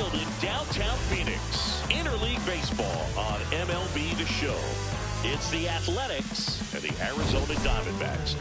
Field in downtown Phoenix. Interleague baseball on MLB the Show. It's the Athletics and the Arizona Diamondbacks.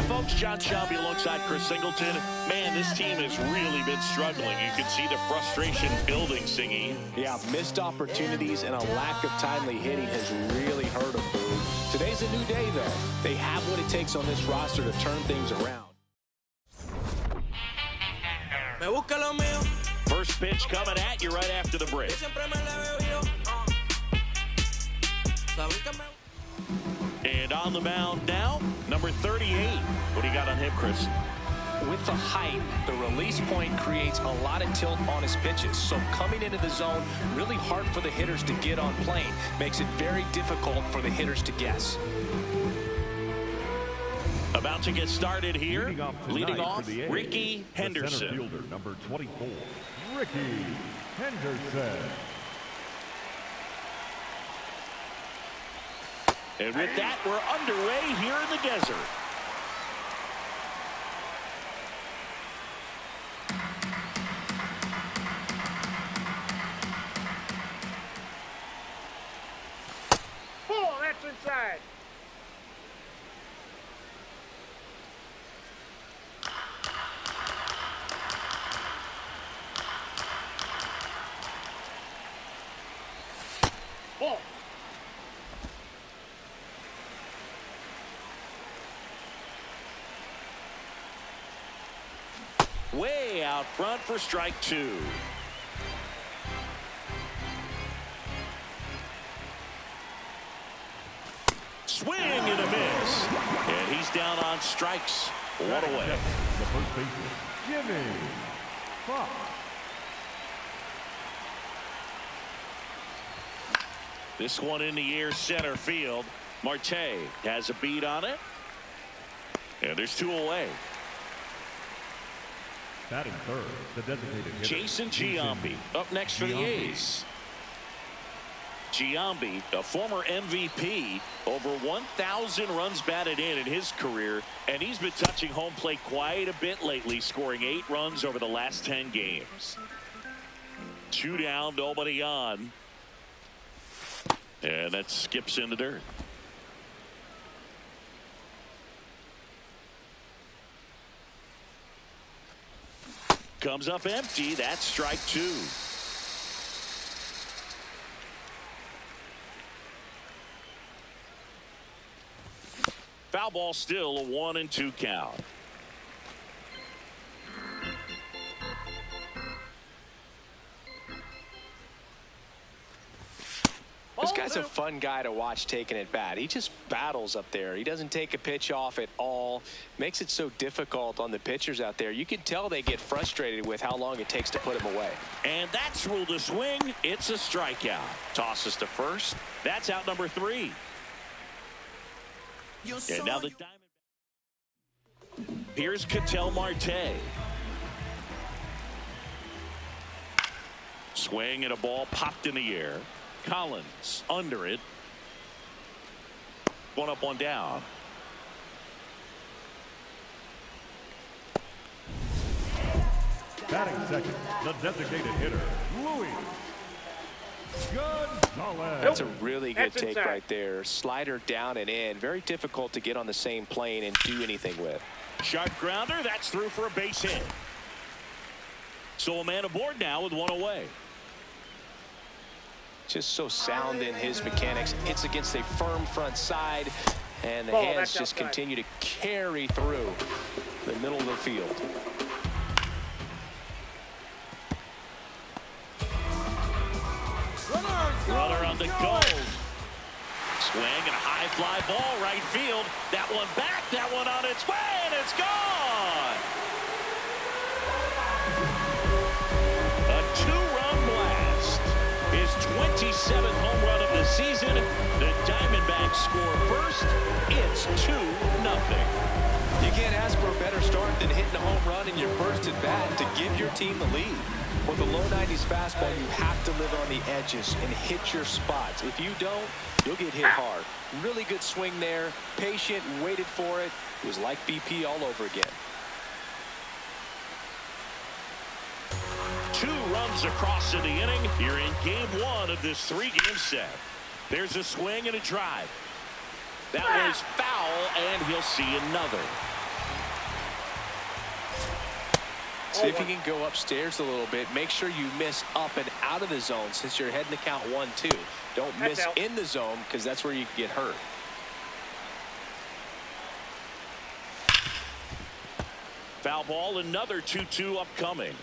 folks, John Shelby alongside Chris Singleton. Man, this team has really been struggling. You can see the frustration building, Singy. Yeah, missed opportunities and a lack of timely hitting has really hurt them, Boo. Today's a new day, though. They have what it takes on this roster to turn things around. First pitch coming at you right after the break. And on the mound now, number 38. What do you got on him, Chris? With the height, the release point creates a lot of tilt on his pitches. So coming into the zone, really hard for the hitters to get on plane. Makes it very difficult for the hitters to guess. About to get started here. Leading off Ricky the Henderson. center fielder, number 24, Ricky Henderson. And with that, we're underway here in the desert. Oh, that's inside. Oh. Way out front for strike two. Swing and a miss. And he's down on strikes. One away. The first baseman, Jimmy Fox. This one in the air, center field. Marte has a beat on it. And there's two away. Batting third, the designated hitter, Jason Giambi up next for the A's. Giambi, a former MVP, over 1,000 runs batted in his career, and he's been touching home plate quite a bit lately, scoring 8 runs over the last 10 games. 2 down, nobody on. And that skips in the dirt. Comes up empty. That's strike two. Foul ball, still a 1-2 count. This guy's a fun guy to watch taking at bat. He just battles up there. He doesn't take a pitch off at all. Makes it so difficult on the pitchers out there. You can tell they get frustrated with how long it takes to put him away. And that's ruled a swing. It's a strikeout. Tosses to first. That's out number 3. And now the Diamond. Here's Ketel Marte. Swing and a ball popped in the air. Collins under it. 1 up, 1 down. Batting second, the designated hitter, Louis Gonzalez. That's a really good take right there. Slider down and in. Very difficult to get on the same plane and do anything with. Sharp grounder. That's through for a base hit. So a man aboard now with 1 away. Just so sound in his mechanics. It's against a firm front side, and the hands just continue to carry through the middle of the field. Runner on the goal. Swing and a high fly ball right field. That one back. That one on its way, and it's gone. A 2-run blast. His 27th home run of the season. The Diamondbacks score first. It's 2-0. You can't ask for a better start than hitting a home run in your first at bat to give your team the lead. With a low 90s fastball, you have to live on the edges and hit your spots. If you don't, you'll get hit hard. Really good swing there. Patient, waited for it. It was like BP all over again. 2 runs across in the inning. You're in game 1 of this 3-game set. There's a swing and a drive. That was foul, and he'll see another. See if you can go upstairs a little bit. Make sure you miss up and out of the zone since you're heading to count 1-2. Don't miss in the zone because that's where you can get hurt. Foul ball, another 2-2 upcoming.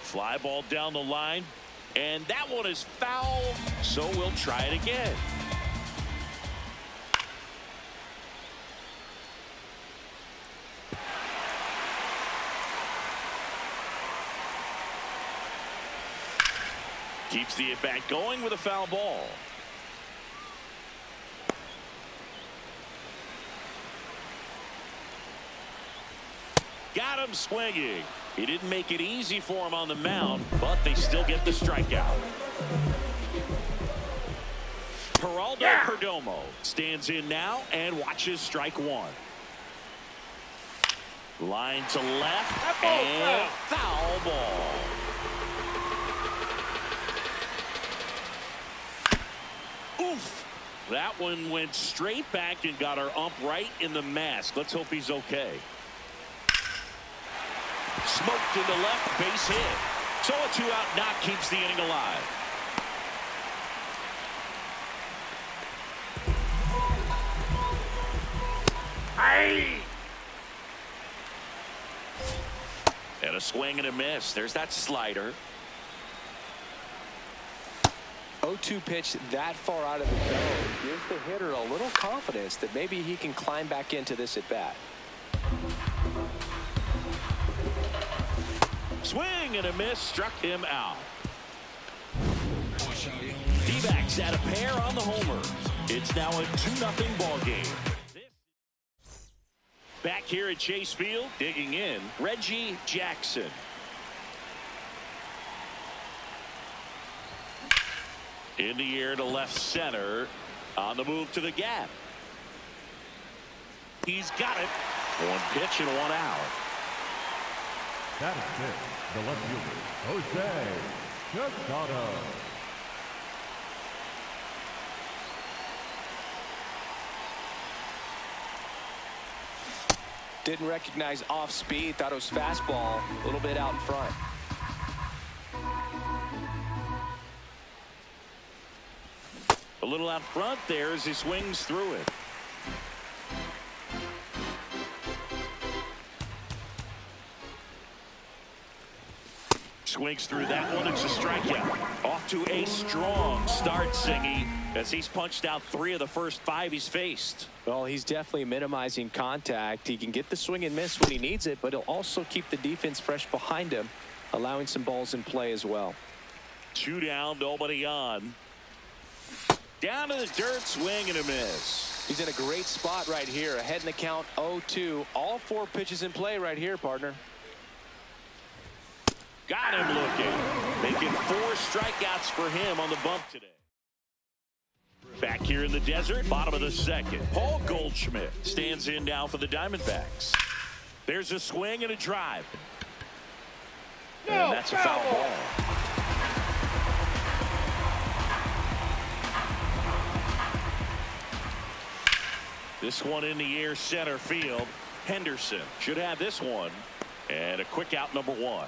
Fly ball down the line, and that one is foul, so we'll try it again. Keeps the at-bat going with a foul ball. Got him swinging. He didn't make it easy for him on the mound, but they still get the strikeout. Geraldo Perdomo stands in now and watches strike one. Line to left and foul ball. Oof. That one went straight back and got our ump right in the mask. Let's hope he's okay. Smoked into left, base hit. So a 2-out knock keeps the inning alive. And a swing and a miss. There's that slider. 0-2 pitch that far out of the zone gives the hitter a little confidence that maybe he can climb back into this at bat. Swing and a miss, struck him out. D-backs at a pair on the homer. It's now a 2-0 ball game. Back here at Chase Field, digging in, Reggie Jackson. In the air to left center, on the move to the gap. He's got it. One pitch and one out. That is it. The left fielder, Jose Casado. Didn't recognize off speed. Thought it was fastball. A little bit out in front. A little out front there as he swings through it. Swings through that one. It's a strikeout. Off to a strong start, Singy, as he's punched out 3 of the first 5 he's faced. Well, he's definitely minimizing contact. He can get the swing and miss when he needs it, but he'll also keep the defense fresh behind him, allowing some balls in play as well. 2 down, nobody on. Down to the dirt, swing and a miss. He's in a great spot right here. Ahead in the count, 0-2. All 4 pitches in play right here, partner. Got him looking. Making 4 strikeouts for him on the bump today. Back here in the desert, bottom of the second. Paul Goldschmidt stands in now for the Diamondbacks. There's a swing and a drive. And that's a foul ball. This one in the air, center field. Henderson should have this one. And a quick out, number 1.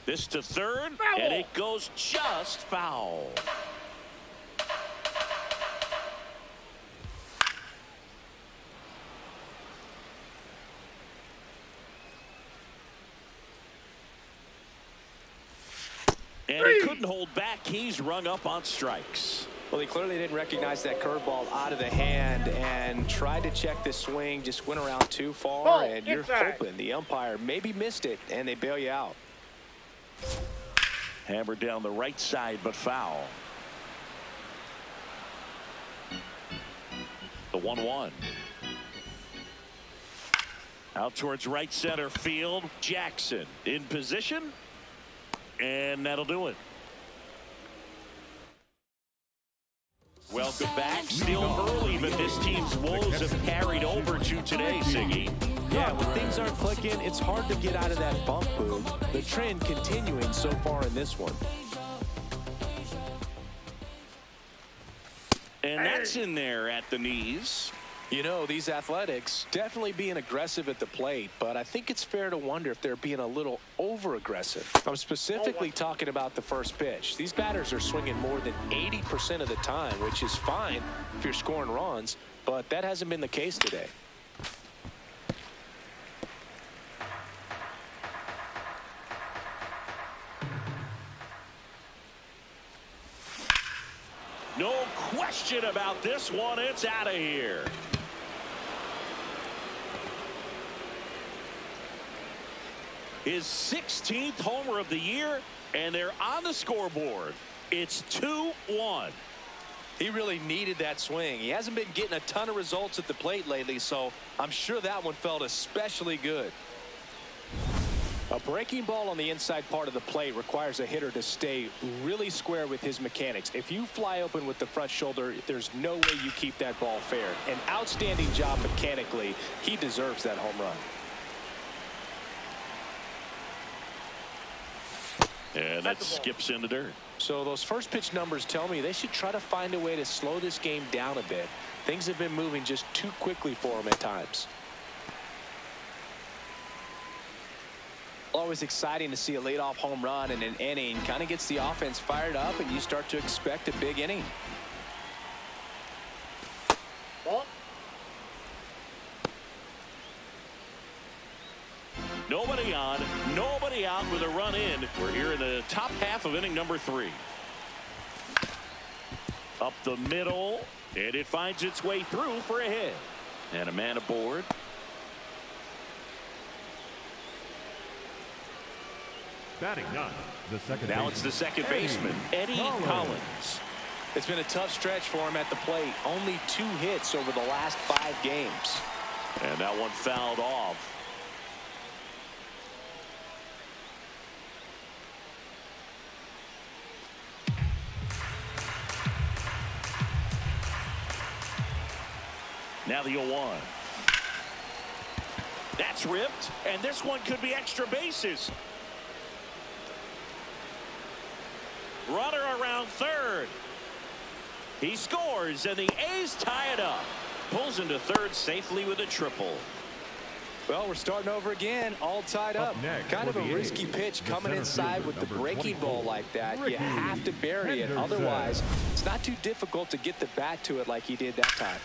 This to third, and it goes just foul. And he couldn't hold back. He's rung up on strikes. Well, he clearly didn't recognize that curveball out of the hand and tried to check the swing, just went around too far, and you're hoping the umpire maybe missed it, and they bail you out. Hammered down the right side, but foul. The 1-1. Out towards right center field. Jackson in position. And that'll do it. Welcome back. Still early, but this team's woes have carried over to today, Siggy. Yeah, when things aren't clicking, it's hard to get out of that bump, Boog. The trend continuing so far in this one. And that's in there at the knees. You know, these Athletics definitely being aggressive at the plate, but I think it's fair to wonder if they're being a little over-aggressive. I'm specifically talking about the first pitch. These batters are swinging more than 80% of the time, which is fine if you're scoring runs, but that hasn't been the case today. No question about this one. It's out of here. His 16th homer of the year, and they're on the scoreboard. It's 2-1. He really needed that swing. He hasn't been getting a ton of results at the plate lately, so I'm sure that one felt especially good. A breaking ball on the inside part of the plate requires a hitter to stay really square with his mechanics. If you fly open with the front shoulder, there's no way you keep that ball fair. An outstanding job mechanically. He deserves that home run. And that skips in the dirt. So those first pitch numbers tell me they should try to find a way to slow this game down a bit. Things have been moving just too quickly for them at times. Always exciting to see a leadoff home run in an inning. Kind of gets the offense fired up, and you start to expect a big inning. Ball. Nobody on, nobody out with a run in. We're here in the top half of inning number 3. Up the middle, and it finds its way through for a hit. And a man aboard. Batting ninth, the second Now baseman, it's the second baseman, Eddie Collins. It's been a tough stretch for him at the plate. Only 2 hits over the last 5 games. And that one fouled off. Now the 0-1. That's ripped, and this one could be extra bases. Runner around third. He scores, and the A's tie it up. Pulls into third safely with a triple. Well, we're starting over again, all tied up. Next, Kind of a risky A's, pitch the coming center inside fielder, with the number breaking ball 24, like that. You Ricky have to bury it. Henderson. Otherwise, it's not too difficult to get the bat to it like he did that time.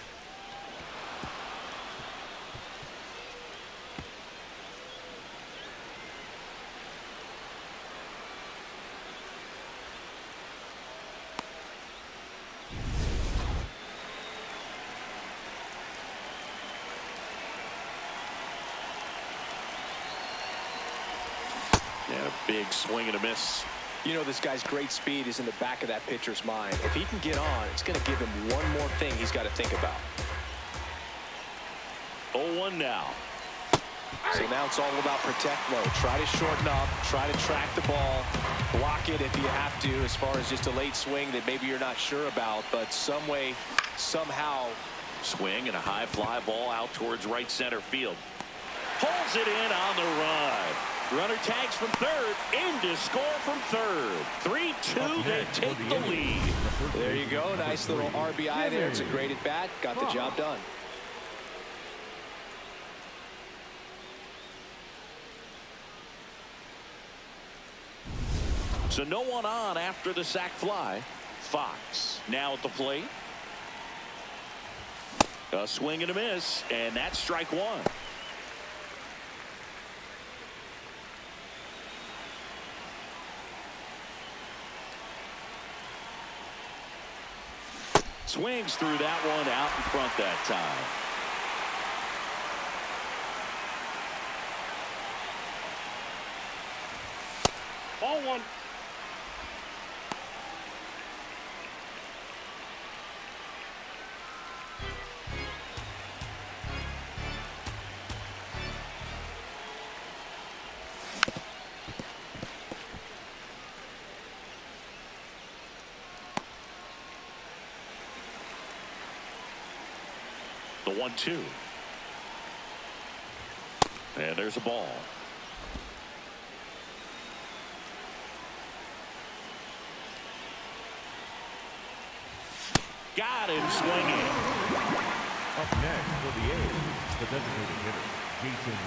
And a big swing and a miss. You know, this guy's great speed is in the back of that pitcher's mind. If he can get on, it's going to give him one more thing he's got to think about. 0-1 now. So now it's all about protect mode. Try to shorten up, try to track the ball, block it if you have to, as far as just a late swing that maybe you're not sure about, but some way, somehow. Swing and a high fly ball out towards right center field. Pulls it in on the run. Runner tags from third, in to score from third. 3-2, they take the lead. There you go, nice little RBI there. It's a great at bat, got the job done. So no one on after the sac fly. Fox now at the plate. A swing and a miss, and that's strike 1. Swings through that one out in front that time. Ball 1. The 1-2. And there's a ball. Got him swinging. Up next for the A's, the designated hitter, Jason.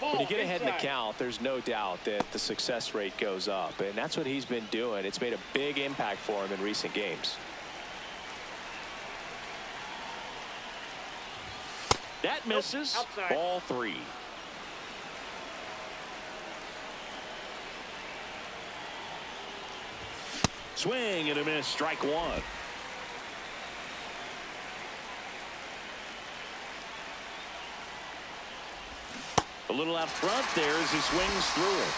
When you get ahead in the count, there's no doubt that the success rate goes up, and that's what he's been doing. It's made a big impact for him in recent games. That misses. Outside. Ball 3. Swing and a miss. Strike 1. A little out front there as he swings through it.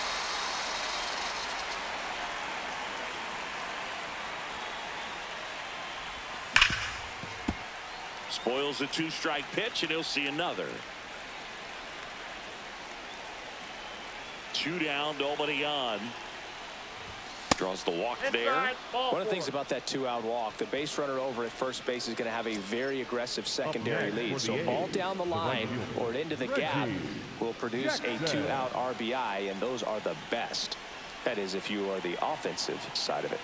Spoils a 2-strike pitch, and he'll see another. 2 down, nobody on. Draws the walk there. One of the things about that 2-out walk, the base runner over at first base is going to have a very aggressive secondary lead. So a ball down the line or into the gap will produce a 2-out RBI, and those are the best. That is, if you are the offensive side of it.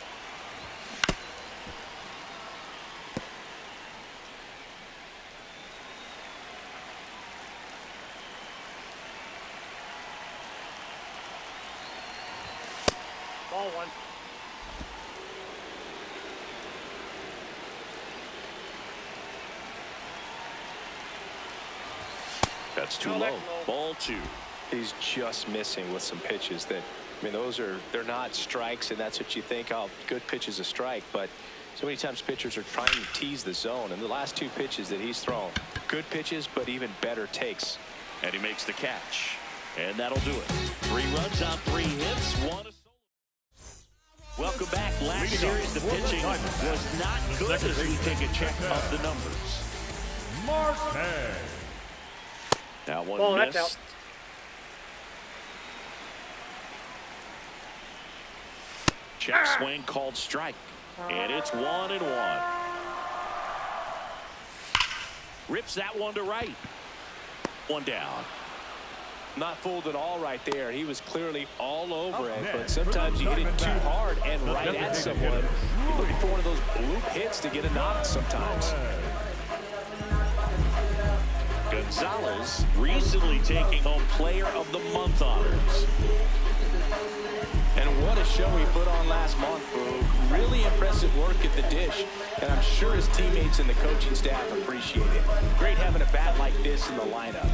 Ball 1. That's too low. Ball 2. He's just missing with some pitches that, I mean, they're not strikes, and that's what you think, oh, good pitch is a strike, but so many times pitchers are trying to tease the zone, and the last 2 pitches that he's thrown, good pitches, but even better takes. And he makes the catch. And that'll do it. 3 runs on 3 hits. 1 a solo. Welcome back. Last series, the pitching was not good as we take a check of the numbers. Marquez. That one Ball, that's missed. out. Check swing called strike. And it's 1-1. Rips that one to right. 1 down. Not fooled at all right there. He was clearly all over it, but sometimes you hit it too hard and right at someone. You're looking for one of those bloop hits to get a knock sometimes. Gonzalez recently taking home Player of the Month honors. And what a show he put on last month, bro. Really impressive work at the dish, and I'm sure his teammates and the coaching staff appreciate it. Great having a bat like this in the lineup.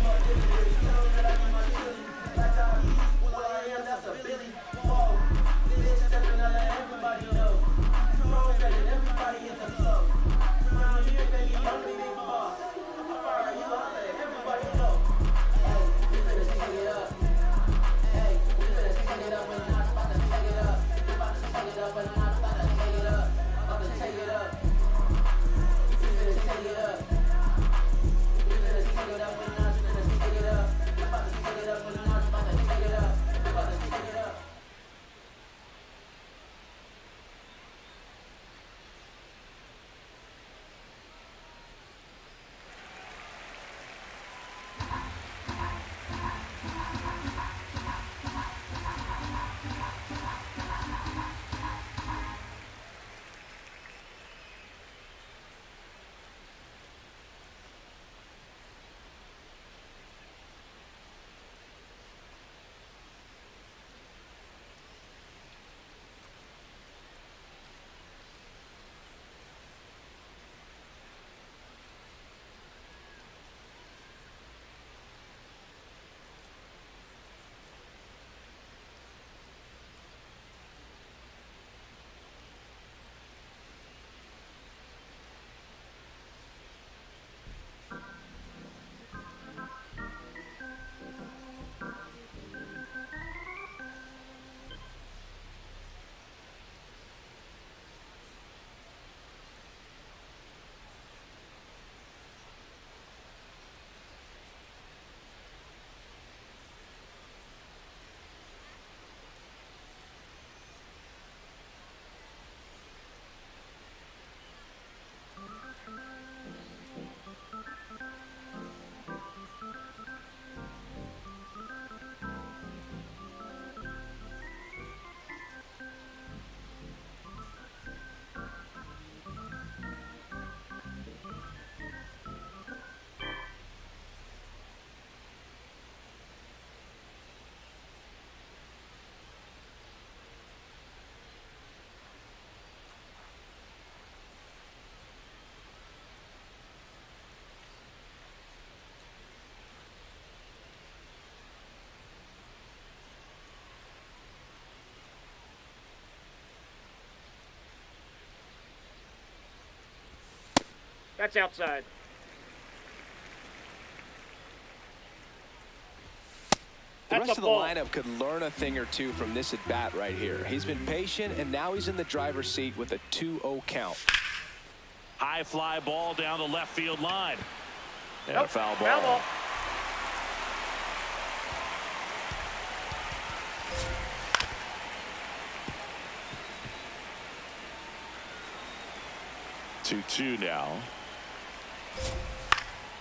Take it up. That's outside. The That's rest a of the ball. lineup could learn a thing or two from this at-bat right here. He's been patient, and now he's in the driver's seat with a 2-0 count. High fly ball down the left field line. And Nope, a foul ball. Foul ball. Two now.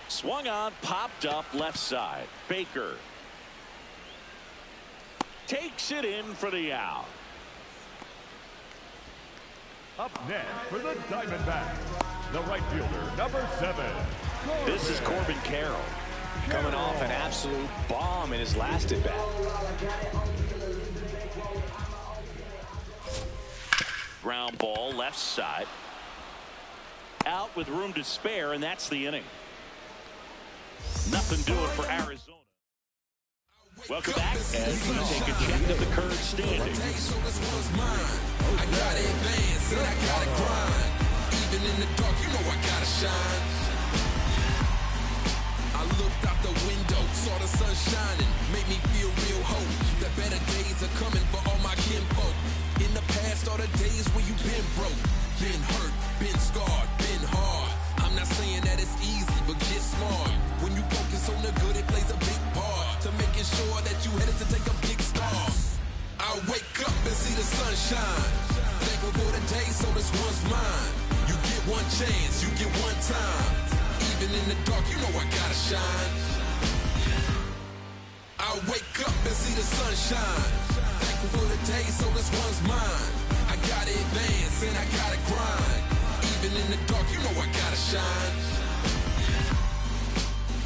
Swung on, popped up left side. Baker takes it in for the out. Up next for the Diamondbacks, the right fielder, number 7. This is Corbin Carroll. Coming off an absolute bomb in his last at-bat. Ground ball left side. Out with room to spare, and that's the inning. Nothing doing for Arizona. Welcome back as we take a check of the current standings. I gotta advance and I gotta grind. Even in the dark, you know I gotta shine. I looked out the window, saw the sun shining, made me feel real hope that better days are coming for all my kinfolk. In the past, all the days where you been broke, been hurt, been scarred, been hard. I'm not saying that it's easy, but get smart. When you focus on the good, it plays a big part to making sure that you headed to take a big start. I wake up and see the sunshine. Thankful for the day, so this one's mine. You get one chance, you get one time. Even in the dark, you know I gotta shine. I wake up and see the sunshine. Thankful for the day, so this one's mine. I gotta advance and I gotta grind. Even in the dark, you know I gotta shine.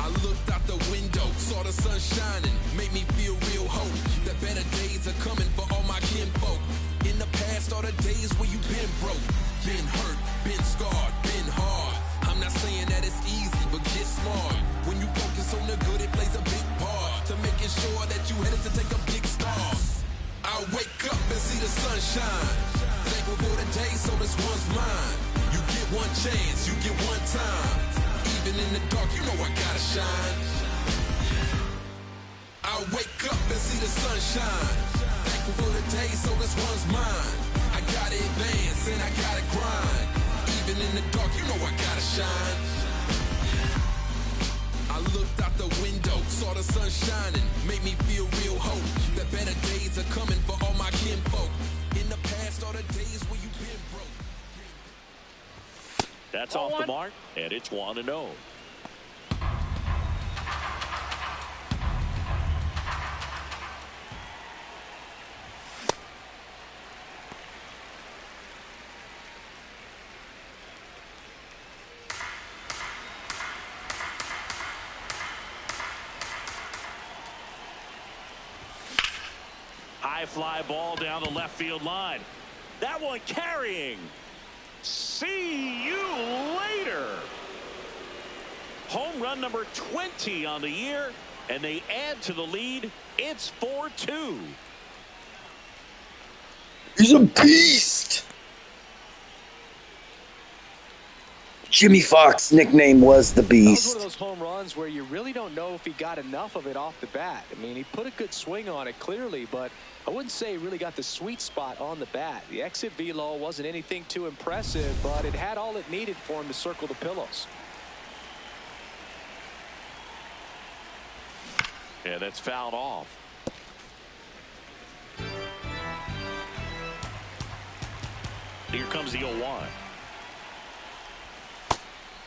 I looked out the window, saw the sun shining, made me feel real hope that better days are coming for all my kinfolk. In the past, all the days where you been broke, been hurt, been scarred, been hard. I'm not saying that it's easy, but get smart. When you focus on the good, it plays a big part to making sure that you headed to take a big start. I wake up and see the sunshine. Thankful for the day, so this one's mine. You get one chance, you get one time. Even in the dark, you know I gotta shine. I wake up and see the sunshine. Thankful for the day, so this one's mine. I gotta advance and I gotta grind. Even in the dark, you know I gotta shine. I looked out the window, saw the sun shining, made me feel real hope that better days are coming for all my kinfolk. In the past, all the days where you been broke. That's off the mark, and it's 1-0. High fly ball down the left field line. That one carrying. See you later. Home run number 20 on the year, and they add to the lead. It's 4-2. He's a beast. Jimmy Fox's nickname was the That was one Beast. of those home runs where you really don't know if he got enough of it off the bat. I mean, he put a good swing on it clearly, but I wouldn't say he really got the sweet spot on the bat. The exit velo wasn't anything too impressive, but it had all it needed for him to circle the pillows. Yeah, that's fouled off. Here comes the 0-1.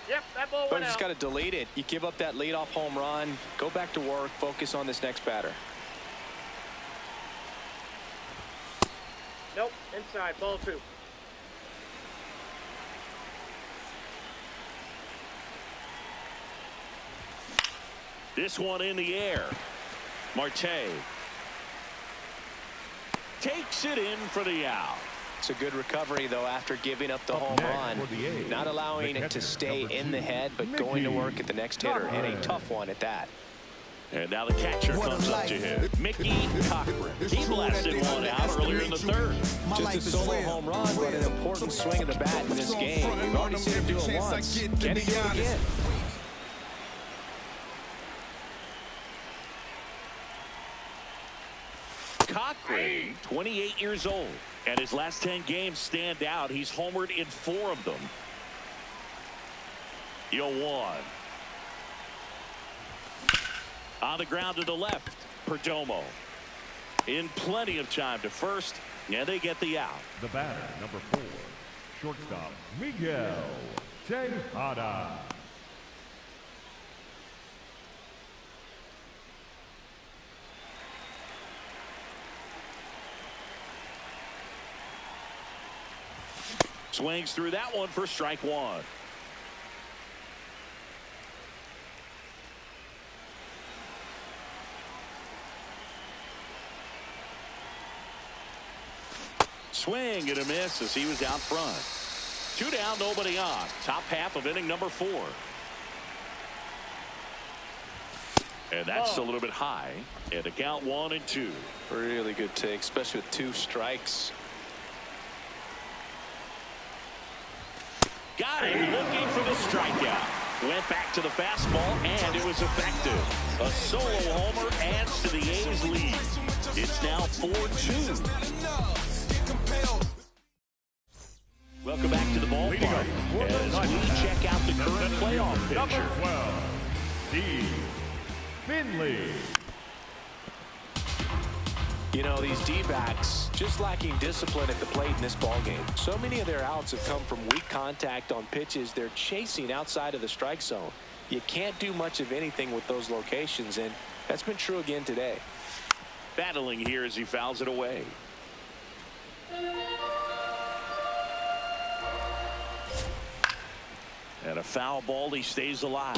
Yep, that ball But went you just out. got to delete it. You give up that leadoff home run, go back to work, focus on this next batter. Nope, inside, ball 2. This one in the air. Marte takes it in for the out. It's a good recovery, though, after giving up the Up home next run. for the A's, Not allowing the it to catcher, stay number in the 2, head, but going to work at the next hitter, and a Mickey tough one at that. And now the catcher comes up to him. Mickey Cochran. He blasted one out earlier in the third. Just a solo home run, but an important swing of the bat in this game. We've already seen him do it once. Can he do it again? Cochran, 28 years old, and his last 10 games stand out. He's homered in 4 of them. 0-1. On the ground to the left, Perdomo. In plenty of time to first, and they get the out. The batter, number 4, shortstop, Miguel Tejada. Swings through that one for strike 1. Swing and a miss as he was out front. 2 down, nobody on. Top half of inning number 4. And that's a little bit high. And the count 1-2. Really good take, especially with 2 strikes. Got him looking for the strikeout. Went back to the fastball, and it was effective. A solo homer adds to the A's lead. It's now 4-2. Welcome back to the ballpark as we check out the current playoff picture. Number 12, Steve Finley. You know, these D-backs just lacking discipline at the plate in this ballgame. So many of their outs have come from weak contact on pitches they're chasing outside of the strike zone. You can't do much of anything with those locations, and that's been true again today. Battling here as he fouls it away. And a foul ball, he stays alive.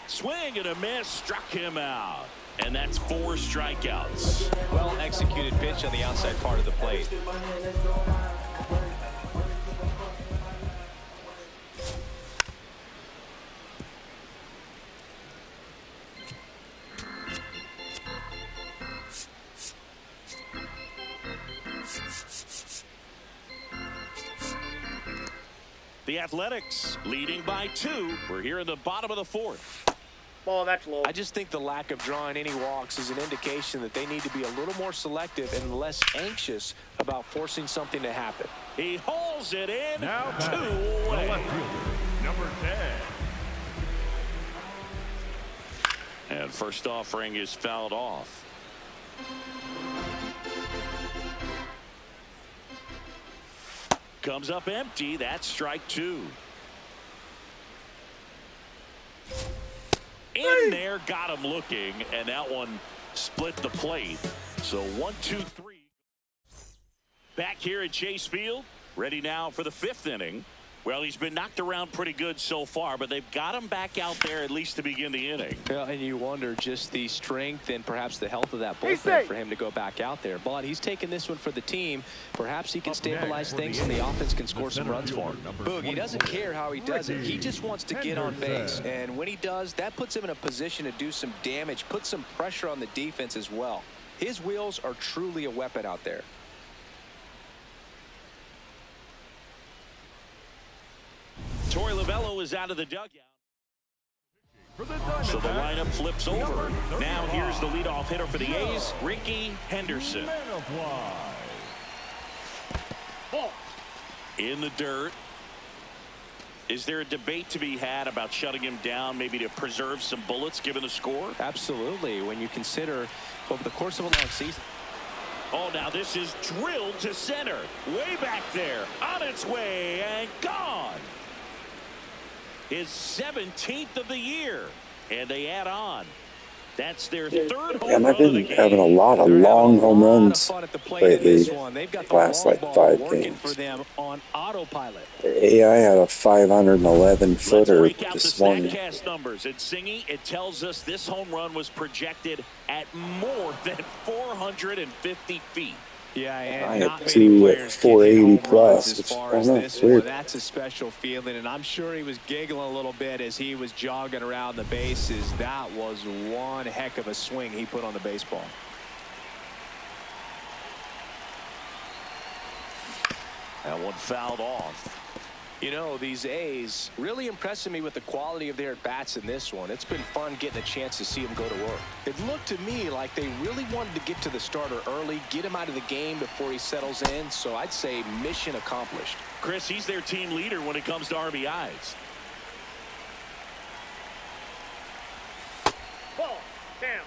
Swing and a miss, struck him out. And that's 4 strikeouts. Well executed pitch on the outside part of the plate. The Athletics leading by 2. We're here in the bottom of the 4th. Ball, that's low. I just think the lack of drawing any walks is an indication that they need to be a little more selective and less anxious about forcing something to happen. He hauls it in. Now 2 batting, away. the left fielder, number 10. And first offering is fouled off. Comes up empty. That's strike 2. In there, got him looking, and that one split the plate. So 1-2-3. Back here at Chase Field, ready now for the 5th inning. Well, he's been knocked around pretty good so far, but they've got him back out there at least to begin the inning. Well, and you wonder just the strength and perhaps the health of that bullpen for him to go back out there. But he's taking this one for the team. Perhaps he can stabilize things and the offense can score some runs for him. Boog, he doesn't care how he does it. He just wants to get on base. And when he does, that puts him in a position to do some damage, put some pressure on the defense as well. His wheels are truly a weapon out there. Torey Lovullo is out of the dugout. So the lineup flips over. Now here's the leadoff hitter for the A's, Ricky Henderson. In the dirt. Is there a debate to be had about shutting him down, maybe to preserve some bullets given the score? Absolutely. When you consider over the course of a long season. Oh, now this is drilled to center. Way back there. On its way and gone. His 17th of the year, and they add on. That's their 3rd home run I've been of the game. having a lot of long home runs lately. They've got the Last like 5 games. for them on autopilot. AI had a 511 Let's footer break out this the morning. StatCast numbers. And Singy, it tells us this home run was projected at more than 450 feet. Yeah, and I not had many 2 at players can hit 480 home runs plus, as which, I far don't as know, this it's one. weird. That's a special feeling, and I'm sure he was giggling a little bit as he was jogging around the bases. That was one heck of a swing he put on the baseball. That one fouled off. You know, these A's really impressing me with the quality of their at-bats in this one. It's been fun getting a chance to see them go to work. It looked to me like they really wanted to get to the starter early, get him out of the game before he settles in. So I'd say mission accomplished. Chris, he's their team leader when it comes to RBIs. Ball. Down.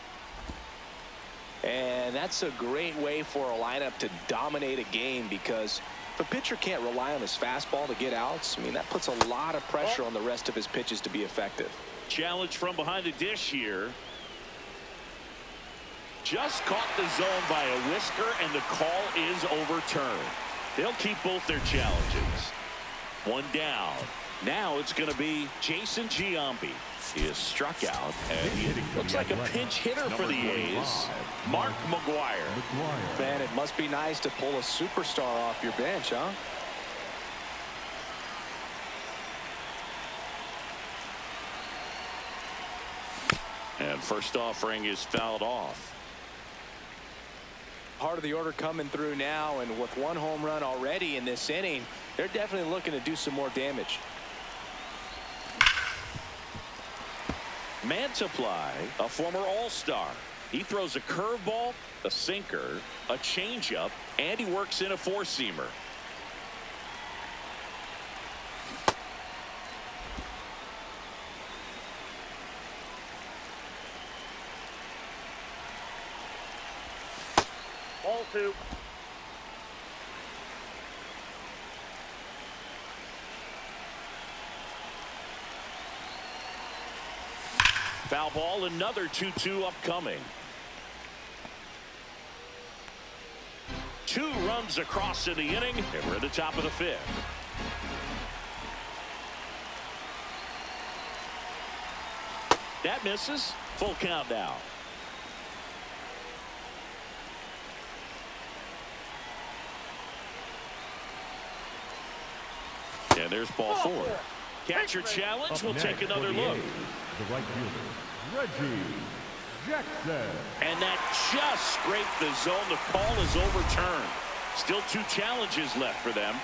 And that's a great way for a lineup to dominate a game, because if a pitcher can't rely on his fastball to get outs, I mean, that puts a lot of pressure on the rest of his pitches to be effective. Challenge from behind the dish here. Just caught the zone by a whisker, and the call is overturned. They'll keep both their challenges. One down. Now it's going to be Jason Giambi. He is struck out, and he looks like a pinch hitter for the A's. Mark McGuire. Man, it must be nice to pull a superstar off your bench, huh? And first offering is fouled off. Part of the order coming through now, and with one home run already in this inning, they're definitely looking to do some more damage. Mantiply, a former All-Star. He throws a curveball, a sinker, a changeup, and he works in a four-seamer. Ball 2. Foul ball, another 2-2 upcoming. 2 runs across in the inning, and we're at the top of the 5th. That misses. Full count now. And there's ball 4. Catcher challenge. We'll take another look. The right fielder, Reggie Jackson. And that just scraped the zone. The call is overturned. Still 2 challenges left for them.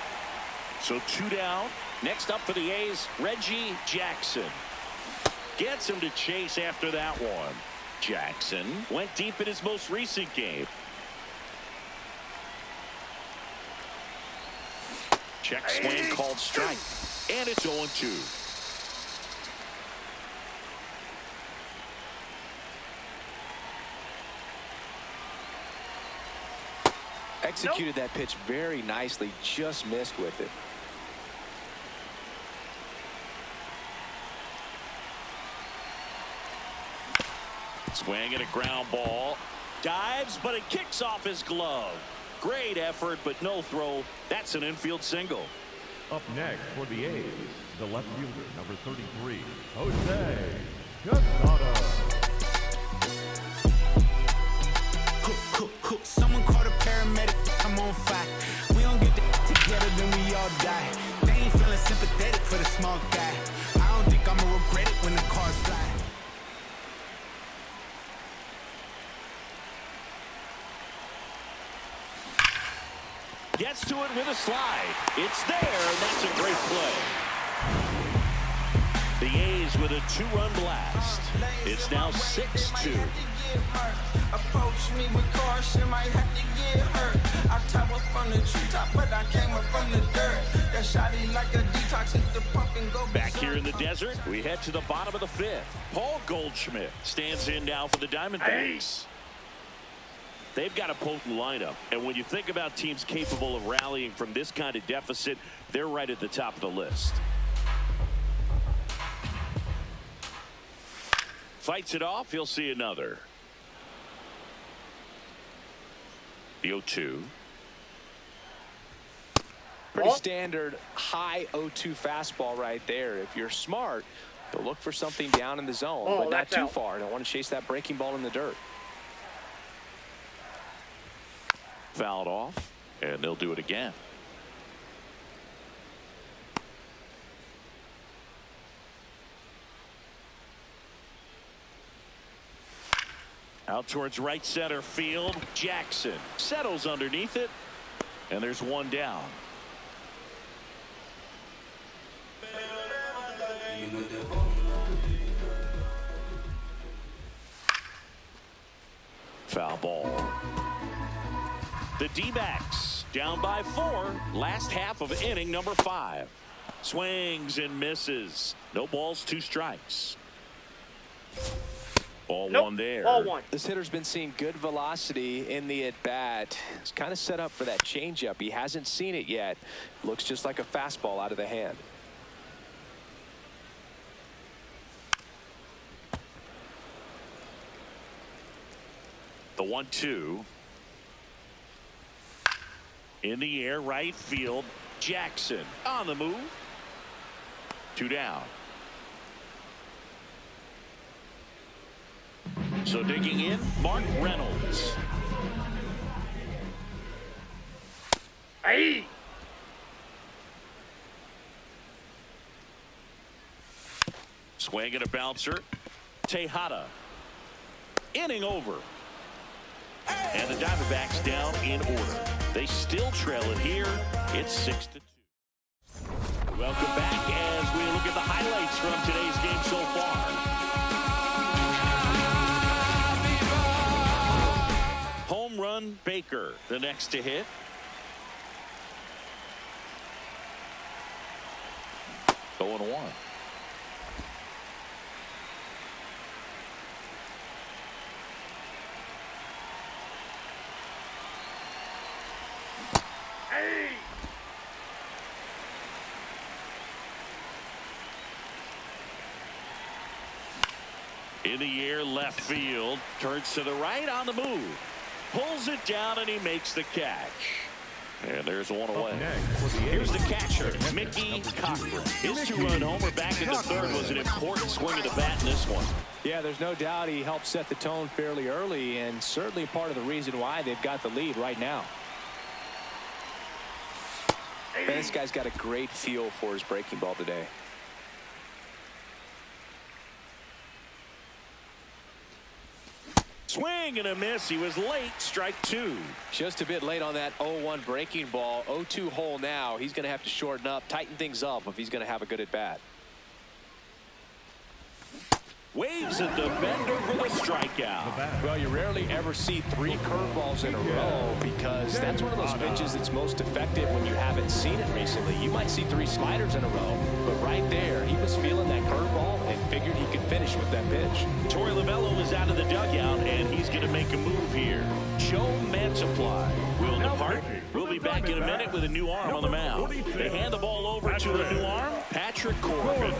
So 2 down. Next up for the A's, Reggie Jackson. Gets him to chase after that one. Jackson went deep in his most recent game. Check swing called strike. And it's 0-2. Executed that pitch very nicely, just missed with it. Swing and a ground ball. Dives, but it kicks off his glove. Great effort, but no throw. That's an infield single. Up next for the A's, the left fielder, number 33, Jose Casado. Someone called a paramedic. I'm on fire. We don't get together, then we all die. They ain't feeling sympathetic for the small guy. I don't think I'ma regret it when the cars fly. Gets to it with a slide. It's there, and that's a great play. The A's with a 2-run blast. It's now 6-2. Approach me with caution, might have to get hurt. I top up from the treetop, but I came up from the dirt. That shotty like a detox, hit the pump and go. Back here in the desert, we head to the bottom of the 5th. Paul Goldschmidt stands in now for the Diamondbacks. They've got a potent lineup, and when you think about teams capable of rallying from this kind of deficit, they're right at the top of the list. Fights it off, he'll see another. The 0-2. Pretty standard high 0-2 fastball right there. If you're smart, you'll look for something down in the zone, but not too far. Don't want to chase that breaking ball in the dirt. Fouled off, and they'll do it again. Out towards right center field. Jackson settles underneath it, and there's one down. Foul ball. The D-backs down by 4. Last half of inning number 5. Swings and misses. No balls, 2 strikes. Ball one there. Ball one. This hitter's been seeing good velocity in the at-bat. He's kind of set up for that changeup. He hasn't seen it yet. Looks just like a fastball out of the hand. The 1-2. In the air, right field. Jackson on the move. 2 down. So digging in, Mark Reynolds. Hey! Swing and a bouncer. Tejada. Inning over. And the Diamondbacks down in order. They still trail it here. It's 6-2. Welcome back as we look at the highlights from today's game so far. Home run Baker, the next to hit. Going 1. In the air, left field. Turns to the right on the move. Pulls it down, and he makes the catch. And there's one away. Here's the catcher, Mickey Cochran. His 2-run homer back in the 3rd was an important swing of the bat in this one. Yeah, there's no doubt he helped set the tone fairly early, and certainly part of the reason why they've got the lead right now. And this guy's got a great feel for his breaking ball today. Swing and a miss. He was late. Strike 2. Just a bit late on that 0-1 breaking ball. 0-2 hole now. He's going to have to shorten up, tighten things up if he's going to have a good at bat. Waves at the bender for the strikeout. Well, you rarely ever see 3 curveballs in a row because that's one of those pitches that's most effective when you haven't seen it recently. You might see 3 sliders in a row, but right there, he was feeling that curveball and figured he could finish with that pitch. Torey Lovullo is out of the dugout, and he's going to make a move here. Joe Mantiply will depart. We'll be back in a minute with a new arm on the mound. They hand the ball over to a new arm, Patrick Corbin.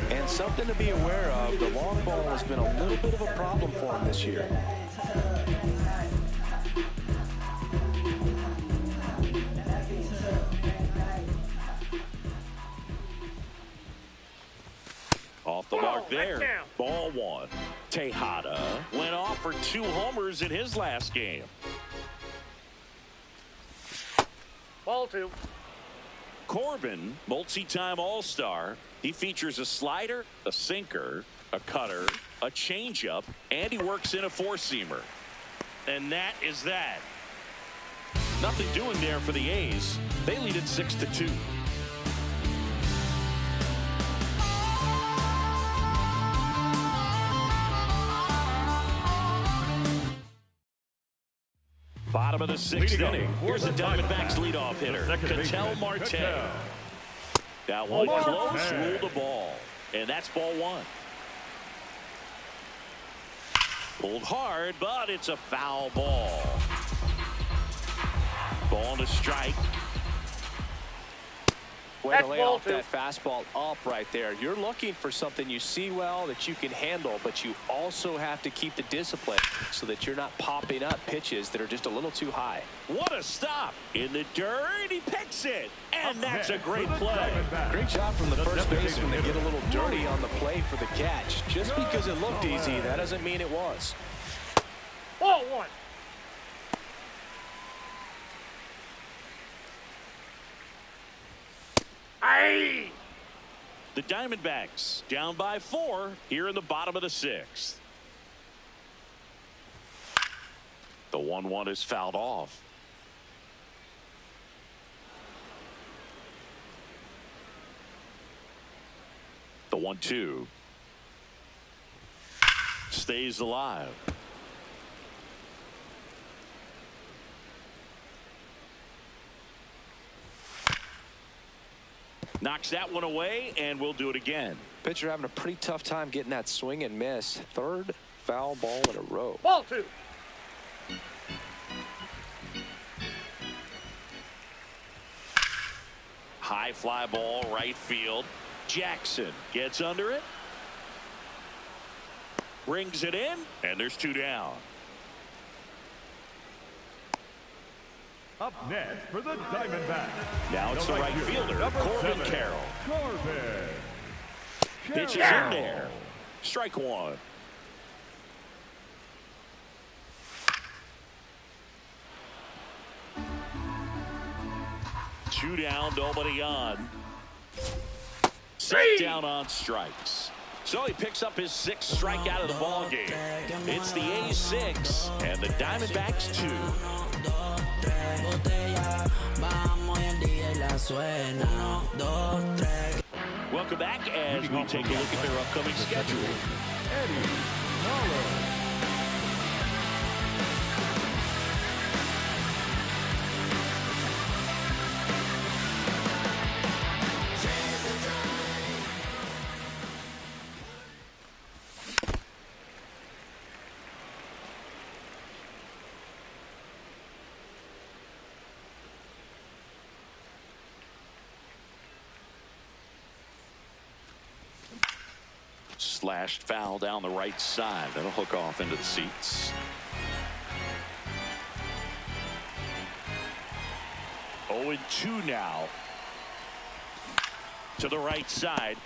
And something to be aware of, the long ball has been a little bit of a problem for him this year. Off the mark there. Ball 1. Tejada went off for 2 homers in his last game. Ball 2. Corbin, multi-time All-Star. He features a slider, a sinker, a cutter, a changeup, and he works in a 4-seamer. And that is that. Nothing doing there for the A's. They lead it 6-2. Bottom of the 6th inning. Here's the Diamondbacks leadoff hitter, Ketel Marte. That one close, ruled the ball. And that's ball 1. Pulled hard, but it's a foul ball. Ball to strike. Way to lay off that fastball up right there. You're looking for something you see well that you can handle, but you also have to keep the discipline so that you're not popping up pitches that are just a little too high. What a stop. In the dirt, he picks it. And that's a great play. Great job from the first baseman to get a little dirty on the play for the catch. Just because it looked easy, that doesn't mean it was. Ball 1. Hey! The Diamondbacks down by 4 here in the bottom of the 6th. The 1-1 is fouled off. The 1-2 stays alive. Knocks that one away, and we'll do it again. Pitcher having a pretty tough time getting that swing and miss. Third foul ball in a row. Ball 2. High fly ball, right field. Jackson gets under it. Rings it in, and there's 2 down. Up next for the Diamondbacks. Now it's the right fielder, Corbin Carroll. Corbin Pitches in there. Strike 1. Two down, nobody on. Set down on strikes. So he picks up his 6th strikeout of the ball game. It's the A's 6 and the Diamondbacks 2. Welcome back as we take a look at their upcoming schedule. Eddie Muller. Slashed foul down the right side. That'll hook off into the seats. 0-2 now. To the right side.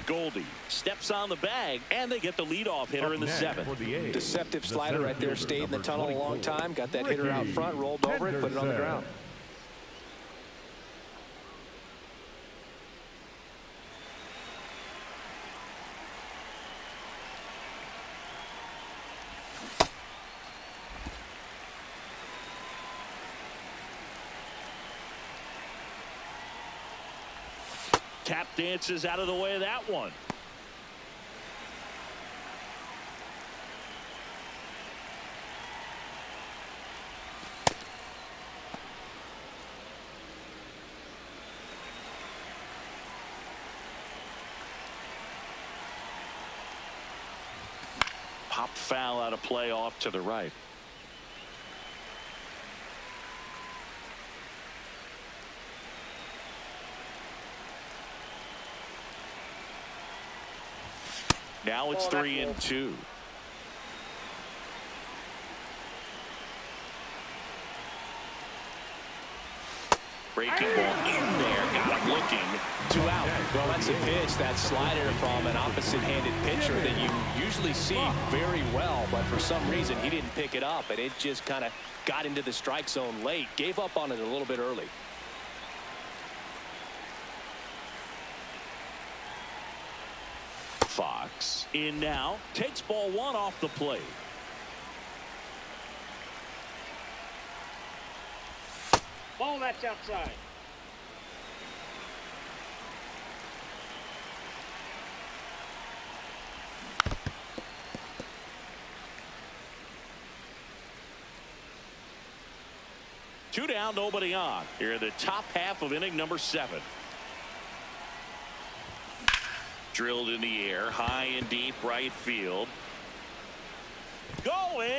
Goldie steps on the bag, and they get the leadoff hitter in the 7th. Deceptive slider right there. Stayed in the tunnel a long time. Got that hitter out front, rolled over it, put it on the ground. Tap dances out of the way of that one. Pop foul out of play off to the right. Now it's 3-2. Breaking ball in there, got him looking. 2 out. Well, that's a pitch, that slider from an opposite-handed pitcher that you usually see very well, but for some reason he didn't pick it up, and it just kind of got into the strike zone late. Gave up on it a little bit early. Fox in now, takes ball 1 off the plate. Ball that's outside. Two down, nobody on. Here in the top half of inning number 7. Drilled in the air, high and deep right field. Going,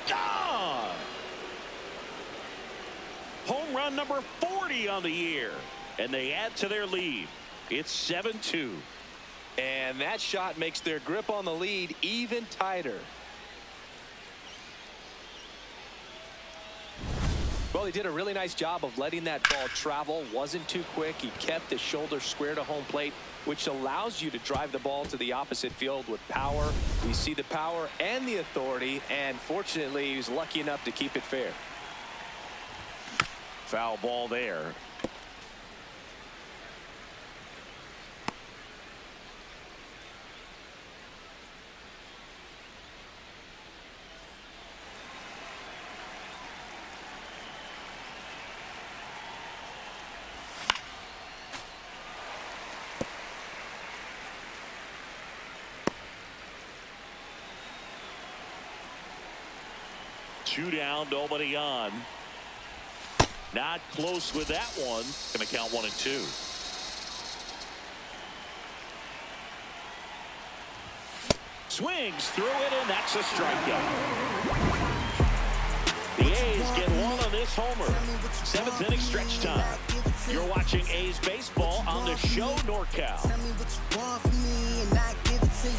gone. Home run number 40 on the year, and they add to their lead. It's 7-2. And that shot makes their grip on the lead even tighter. Well, he did a really nice job of letting that ball travel. Wasn't too quick. He kept the shoulder square to home plate, which allows you to drive the ball to the opposite field with power. We see the power and the authority, and fortunately, he was lucky enough to keep it fair. Foul ball there. 2 down, nobody on. Not close with that one. Going to count 1 and 2. Swings through it, and that's a strikeout. The A's get 1 on this homer. 7th inning stretch time. You're watching A's baseball on the Show NorCal. Tell me what you want from me and I give it to you.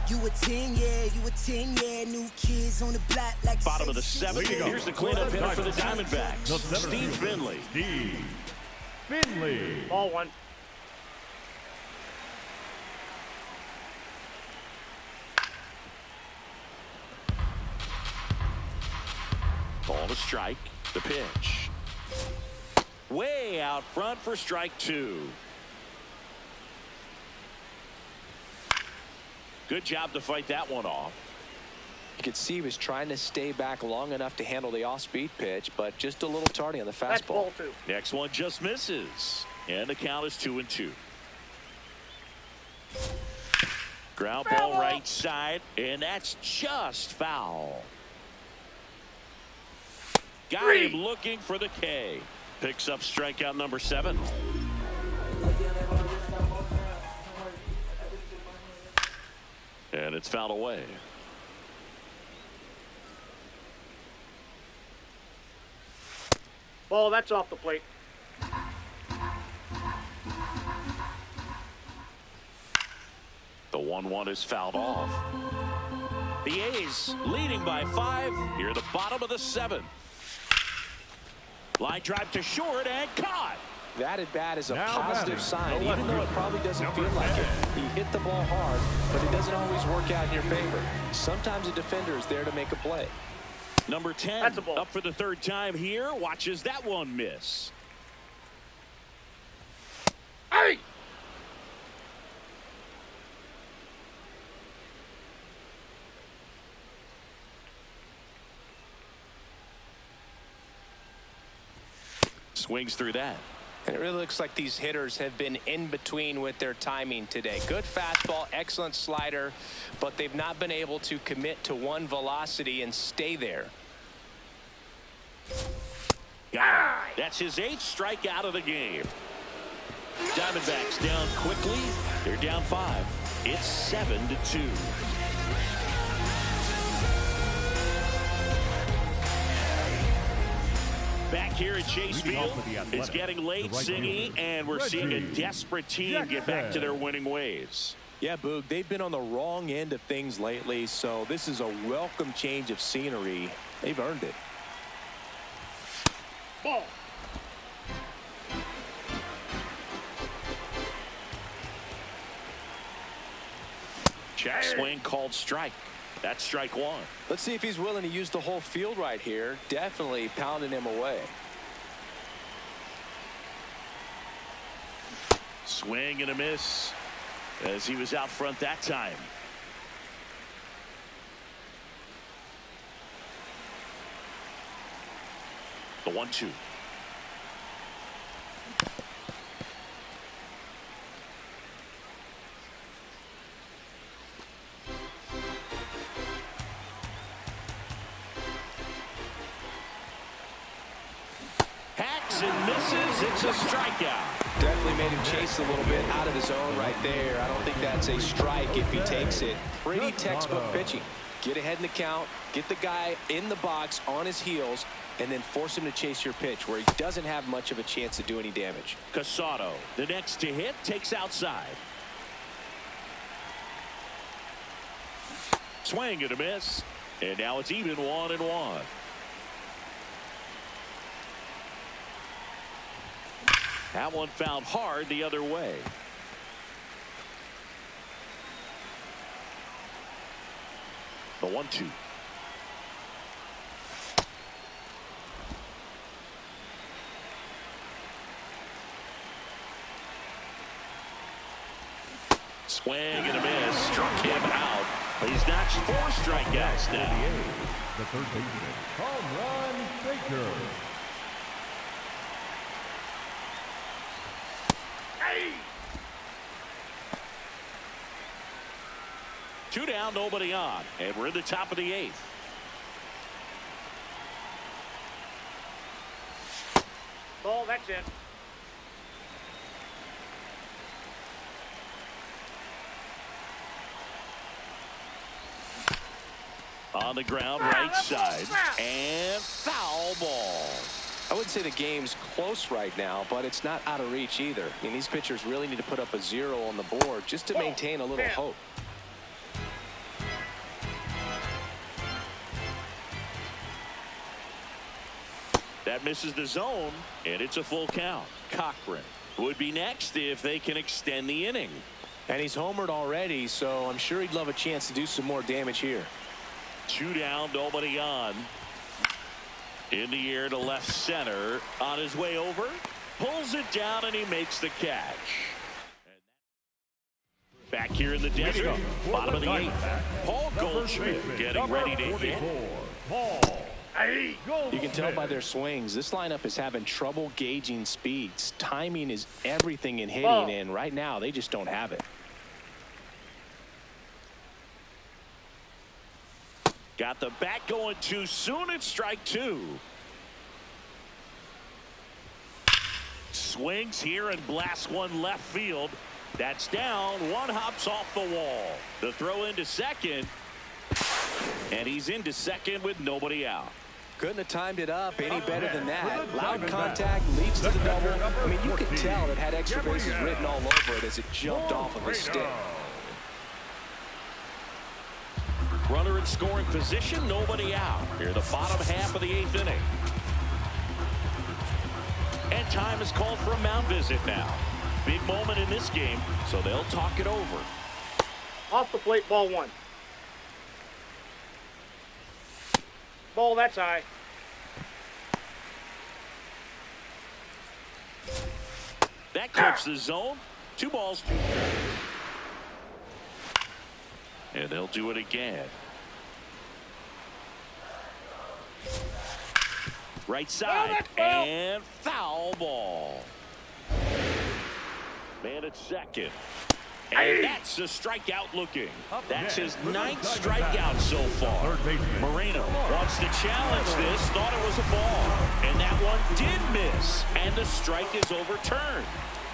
You a 10, yeah, you a 10, yeah. New kids on the block like bottom of the 7th. Here's the cleanup hitter for the Diamondbacks. Steve Finley. Steve Finley. Ball 1. Ball to strike. The pitch. Way out front for strike 2. Good job to fight that one off. You could see he was trying to stay back long enough to handle the off-speed pitch, but just a little tardy on the fastball. That's ball 2. Next one just misses. And the count is 2-2. Ground ball right side, and that's just foul. Got him looking for the K. Picks up strikeout number 7. And it's fouled away. Ball, that's off the plate. The 1-1 is fouled off. The A's leading by 5 here at the bottom of the 7th. Line drive to short and caught. That at bat is a Now positive batting, sign, no even though it probably doesn't feel like it. He hit the ball hard, but it doesn't always work out in your favor. Sometimes a defender is there to make a play. Number 10 That's a ball. up for the 3rd time here. Watches that one miss. Hey! Swings through that. And it really looks like these hitters have been in between with their timing today. Good fastball, excellent slider, but they've not been able to commit to one velocity and stay there. That's his 8th strikeout of the game. Diamondbacks down quickly. They're down 5. It's 7-2. Back here at Chase Field, it's getting late, Singy, and we're seeing a desperate team get back to their winning ways. Yeah, Boog, they've been on the wrong end of things lately, so this is a welcome change of scenery. They've earned it. Ball. Check swing called strike. That's strike 1. Let's see if he's willing to use the whole field right here. Definitely pounding him away. Swing and a miss as he was out front that time. The 1-2. And misses. It's a strikeout. Definitely made him chase a little bit out of his zone right there. I don't think that's a strike if he takes it. Pretty textbook pitching. Get ahead in the count, get the guy in the box on his heels, and then force him to chase your pitch where he doesn't have much of a chance to do any damage. Casado, the next to hit, takes outside. Swing and a miss. And now it's even 1-1. That one found hard the other way. The 1-2. Swing and a miss. Struck him out. He's notched 4 strikeouts now. The third baseman, home run Baker. Hey! 2 down, nobody on, and we're in the top of the 8th. Ball, that's it. On the ground, right side, and foul ball. I wouldn't say the game's close right now, but it's not out of reach either. I mean, these pitchers really need to put up a 0 on the board just to maintain a little hope. That misses the zone, and it's a full count. Cochran would be next if they can extend the inning. And he's homered already, so I'm sure he'd love a chance to do some more damage here. 2 down, nobody on. In the air to left center. On his way over. Pulls it down, and he makes the catch. Back here in the desert. Bottom of the 8th. Paul Goldschmidt getting ready to hit. You can tell by their swings, this lineup is having trouble gauging speeds. Timing is everything in hitting, and right now they just don't have it. Got the bat going too soon. It's strike 2. Swings here and blasts one left field. That's down. One hops off the wall. The throw into second. And he's into second with nobody out. Couldn't have timed it up any better than that. Loud contact leads to the double. I mean, you could tell it had extra bases written all over it as it jumped off of his stick. Runner in scoring position, nobody out. Here, the bottom half of the 8th inning. And time is called for a mound visit now. Big moment in this game, so they'll talk it over. Off the plate, ball 1. Ball, that's high. That clips the zone. 2 balls, 2 strikes. And they'll do it again. Right side, and foul ball. Man at second. And that's a strikeout looking. That's his 9th strikeout so far. Moreno wants to challenge this, thought it was a ball. And that one did miss. And the strike is overturned.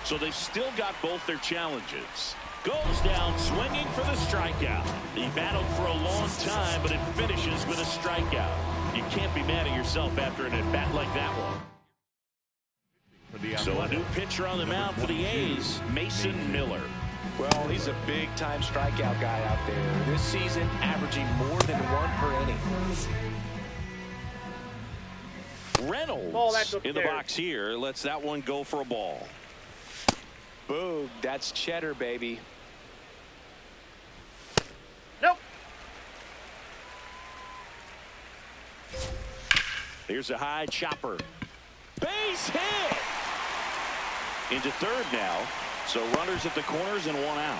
So they've still got both their challenges. Goes down swinging for the strikeout. He battled for a long time, but it finishes with a strikeout. You can't be mad at yourself after an at-bat like that one. So a new pitcher on the mound for the A's, Mason Miller. Well, he's a big-time strikeout guy out there. This season, averaging more than 1 per inning. Reynolds in the box here. Lets that one go for a ball. Boom, that's cheddar, baby. Nope. Here's a high chopper. Base hit! Into third now. So runners at the corners and 1 out.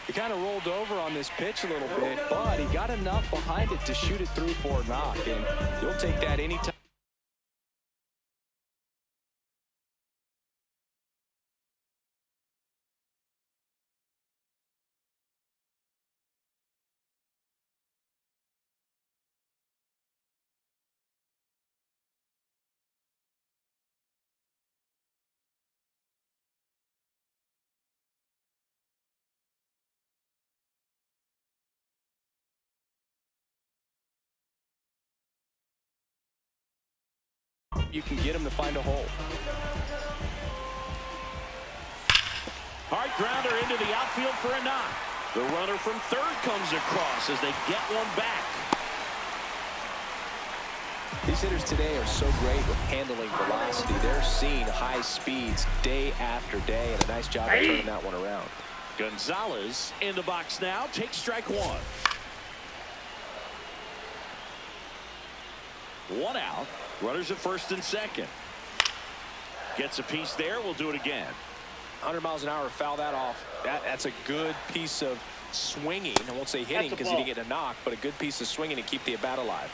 He kind of rolled over on this pitch a little bit, but he got enough behind it to shoot it through for a knock, and you'll take that anytime. You can get him to find a hole. Hard grounder into the outfield for a knock. The runner from third comes across as they get one back. These hitters today are so great with handling velocity. They're seeing high speeds day after day, and a nice job of turning that one around. Gonzalez in the box now. Takes strike 1. 1 out. Runners at first and second. Gets a piece there. We'll do it again. 100 miles an hour, foul that off. That's a good piece of swinging. I won't say hitting because he didn't get a knock, but a good piece of swinging to keep the at-bat alive.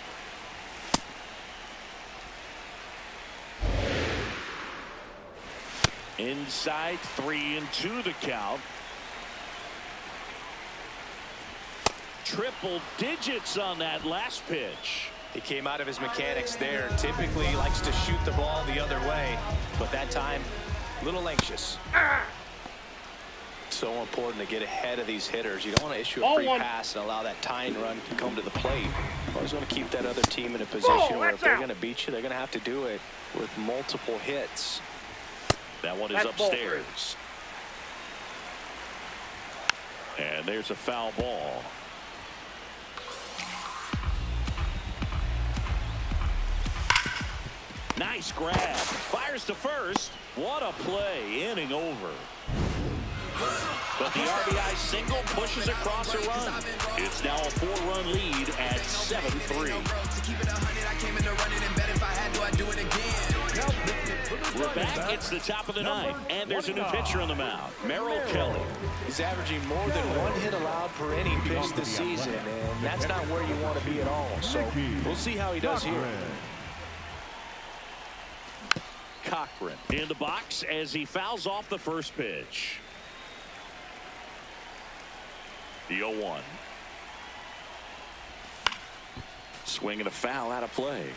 Inside, 3-2 the count. Triple digits on that last pitch. He came out of his mechanics there. Typically he likes to shoot the ball the other way, but that time a little anxious. So important to get ahead of these hitters. You don't want to issue a free pass and allow that tying run to come to the plate. You always want to keep that other team in a position where if they're going to beat you, they're going to have to do it with multiple hits. That one is upstairs. And there's a foul ball. Nice grab. Fires to first. What a play. Inning over. But the RBI single pushes across a run. It's now a 4-run lead at 7-3. We're back. It's the top of the ninth, and there's a new pitcher on the mound, Merrill Kelly. He's averaging more than 1 hit allowed per inning pitched this season, and that's not where you want to be at all. So we'll see how he does here. Cochran in the box as he fouls off the first pitch. The 0-1. Swing and a foul out of play.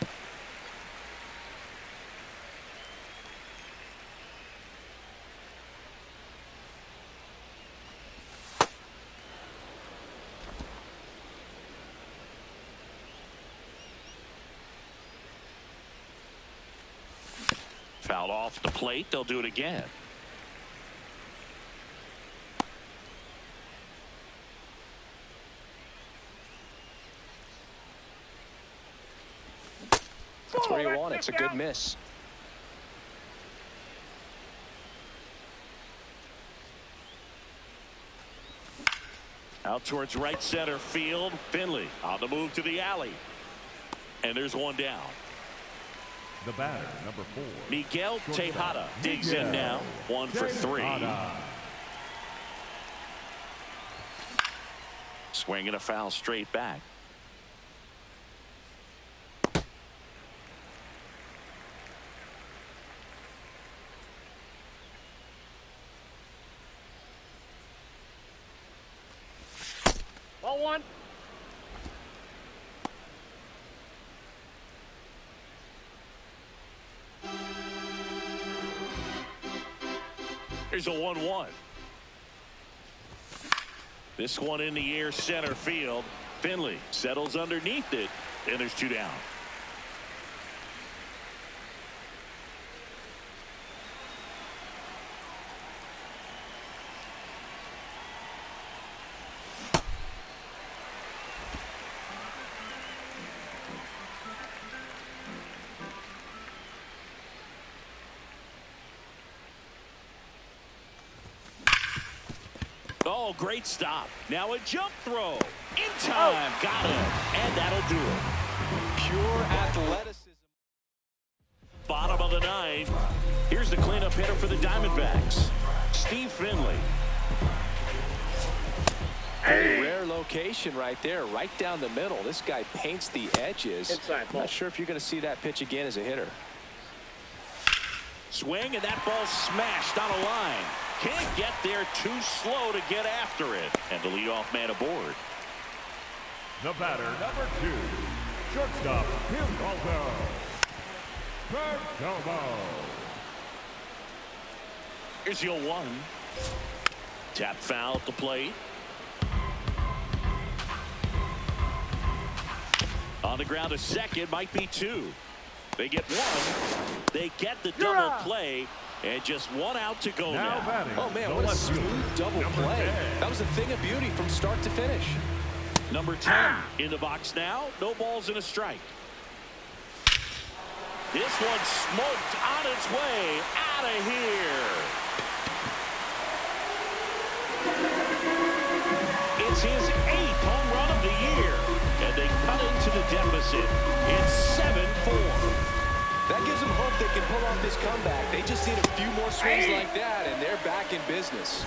Fouled off the plate. They'll do it again. That's where you want it. It's a good miss. Out towards right center field. Finley on the move to the alley. And there's one down. The batter, number 4. Miguel Tejada digs in now. 1 for 3. Swing and a foul straight back. Ball 1. Here's a 1-1. This one in the air center field. Finley settles underneath it, and there's 2 down. Oh, great stop. Now a jump throw. In time. Got him. And that'll do it. Pure athleticism. Bottom of the 9th. Here's the cleanup hitter for the Diamondbacks, Steve Finley. Very rare location right there, right down the middle. This guy paints the edges. Inside ball. Not sure if you're going to see that pitch again as a hitter. Swing, and that ball smashed on a line. Can't get there, too slow to get after it. And the leadoff man aboard. The batter, number 2. Shortstop, Perdomo. Here's the 0-1. Tap foul at the plate. On the ground to second, might be 2. They get 1. They get the double play. And just 1 out to go now. Oh, man, what a smooth double play. That was a thing of beauty from start to finish. Number 10 in the box now. No balls and a strike. This one smoked on its way out of here. It's his 8th home run of the year. And they cut into the deficit. It's 7-4. That gives them hope they can pull off this comeback. They just need a few more swings like that, and they're back in business.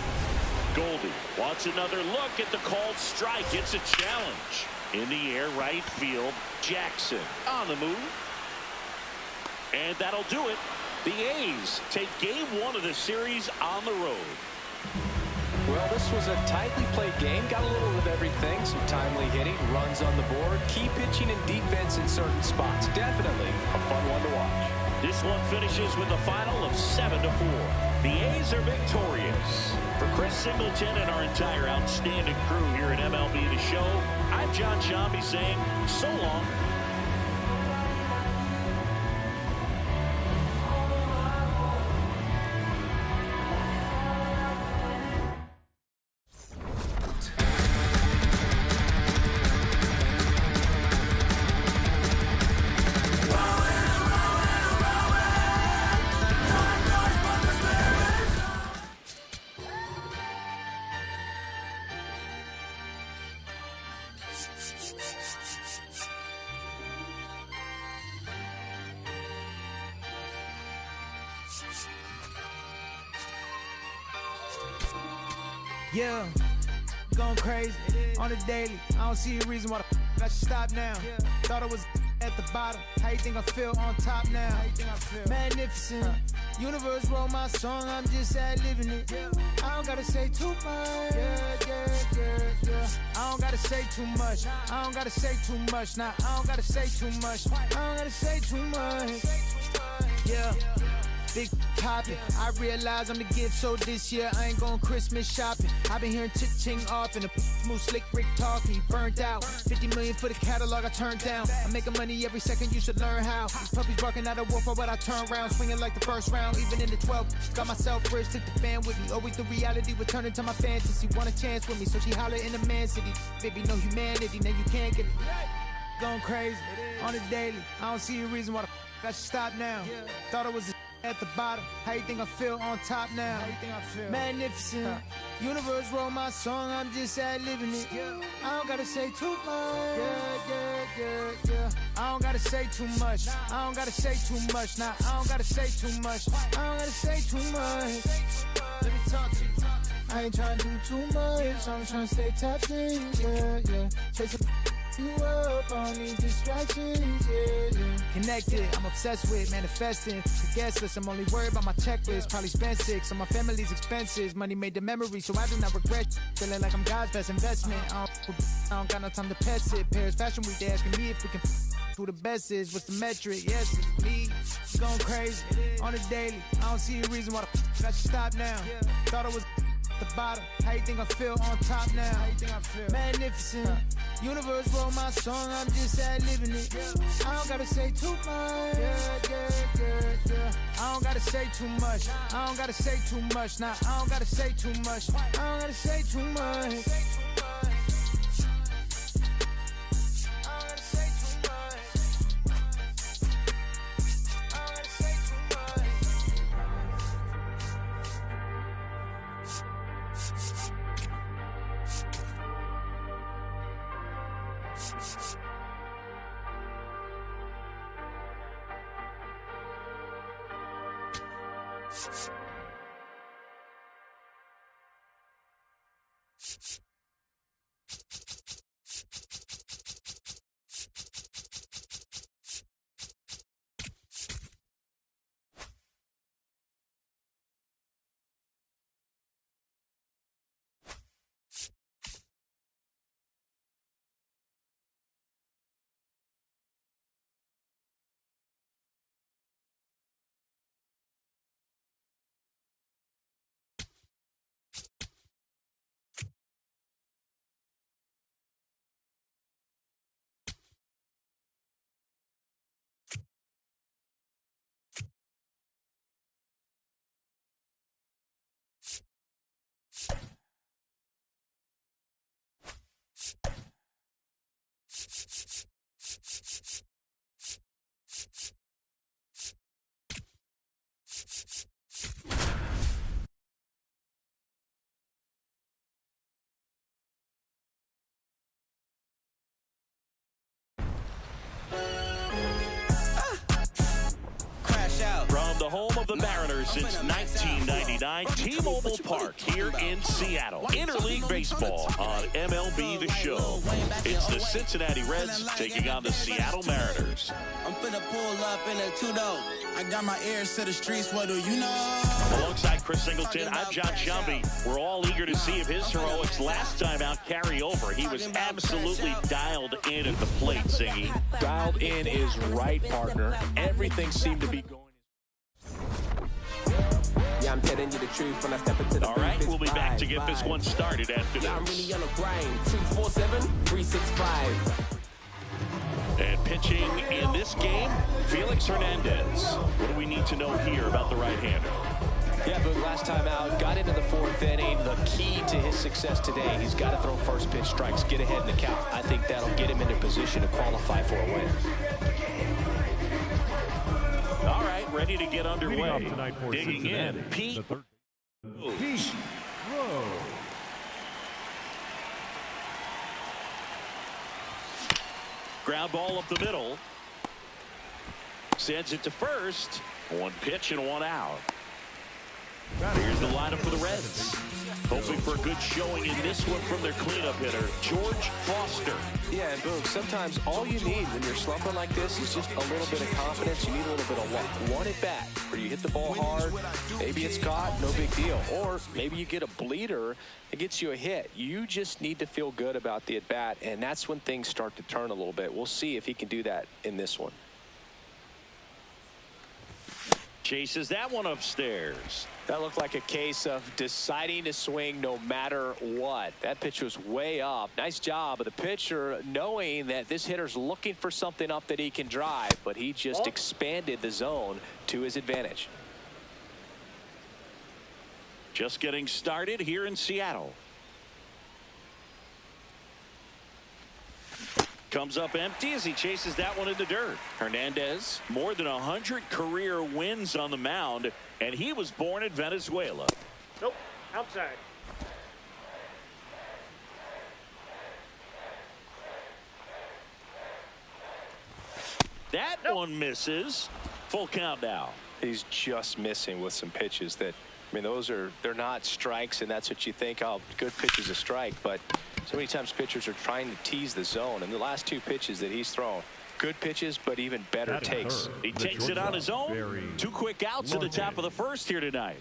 Goldie wants another look at the called strike. It's a challenge. In the air, right field. Jackson on the move. And that'll do it. The A's take game 1 of the series on the road. Well, this was a tightly played game. Got a little of everything. Some timely hitting, runs on the board, key pitching and defense in certain spots. Definitely a fun one to watch. This one finishes with a final of 7-4. The A's are victorious. For Chris Singleton and our entire outstanding crew here at MLB The Show, I'm John Shambi saying so long. Yeah, going crazy on the daily. I don't see a reason why the I should stop now. Thought I was at the bottom. How you think I feel on top now? Magnificent. Universe wrote my song, I'm just ad-libbing it. I don't gotta say too much. I don't gotta say too much. I don't gotta say too much. Nah, I don't gotta say too much. I don't gotta say too much. Yeah. Big poppin', I realize I'm the gift, so this year I ain't going Christmas shopping. I've been hearing ching off and the move slick Rick talking. He burnt out, 50 million for the catalog I turned down. I'm making money every second, you should learn how. These puppies barking out a wolf, but I turn around, swinging like the first round, even in the 12th. Got myself rich, took the fan with me. Always the reality would turn into my fantasy. Want a chance with me, so she holler in the man city. Baby, no humanity, now you can't get it. Going crazy on the daily. I don't see a reason why the I should stop now. Thought I was at the bottom. How you think I feel on top now? How you think I feel? Magnificent. Universe wrote my song, I'm just ad-libbing it. I don't gotta say too much. I don't gotta say too much. I don't gotta say too much. Nah, I don't gotta say too much. I don't gotta say too much. Let me talk to you. I ain't trying to do too much. I'm trying to stay tapped in. Chase you up, I don't need distractions, Connected, I'm obsessed with manifesting. The guest list, I'm only worried about my checklist. Probably spent 6 on my family's expenses. Money made the memory, so I do not regret. Feeling like I'm God's best investment. I don't got no time to pass it. Paris Fashion Week, they asking me if we can who the best is. What's the metric? Yes, it's me. Going crazy on the daily. I don't see a reason why the I should stop now. Thought I was the bottom. How you think I feel on top now? How you think I feel? Magnificent. Universe wrote my song, I'm just ad-libbing it. I don't gotta say too much. I don't gotta say too much. I don't gotta say too much. Nah, I don't gotta say too much. I don't gotta say too much. the home of the Mariners since 1999, T-Mobile Park here in Seattle. Interleague Baseball on MLB The Show. It's the Cincinnati Reds taking on the Seattle Mariners. I'm finna pull up in a two-door. I got my ears to the streets, what do you know? Alongside Chris Singleton, I'm John Shelby. We're all eager to see if his heroics last time out carry over. He was absolutely dialed in at the plate, Singy. Dialed in is right, partner. Everything seemed to be going. Yeah, I'm telling you the truth when I step into the All right, we'll be back to get this one started after I'm this. really on the grind. 247-365. And pitching in this game, Felix Hernandez. What do we need to know here about the right-hander? Yeah, but last time out, got into the fourth inning. The key to his success today, he's got to throw first pitch strikes, get ahead in the count. I think that'll get him into position to qualify for a win. All right, ready to get underway. Leading off tonight for Digging Cincinnati, in, Pete. Pete Rose. Ground ball up the middle. Sends it to first. One pitch and one out. Here's the lineup for the Reds. Hoping for a good showing in this one from their cleanup hitter, George Foster. Yeah, and Boog, sometimes all you need when you're slumping like this is just a little bit of confidence. You need a little bit of luck. One at bat where you hit the ball hard. Maybe it's caught, no big deal. Or maybe you get a bleeder that gets you a hit. You just need to feel good about the at bat, and that's when things start to turn a little bit. We'll see if he can do that in this one. Chases that one upstairs. That looked like a case of deciding to swing no matter what. That pitch was way up. Nice job of the pitcher knowing that this hitter's looking for something up that he can drive, but he just expanded the zone to his advantage. Just getting started here in Seattle. Comes up empty as he chases that one in the dirt. Hernandez, more than 100 career wins on the mound, and he was born in Venezuela. Nope, outside. That one misses. Full count now. He's just missing with some pitches that, I mean, they're not strikes, and that's what you think, oh, good pitch is a strike, but so many times pitchers are trying to tease the zone, and the last two pitches that he's thrown, good pitches, but even better takes. He takes it on his own. Two quick outs at the top of the first here tonight.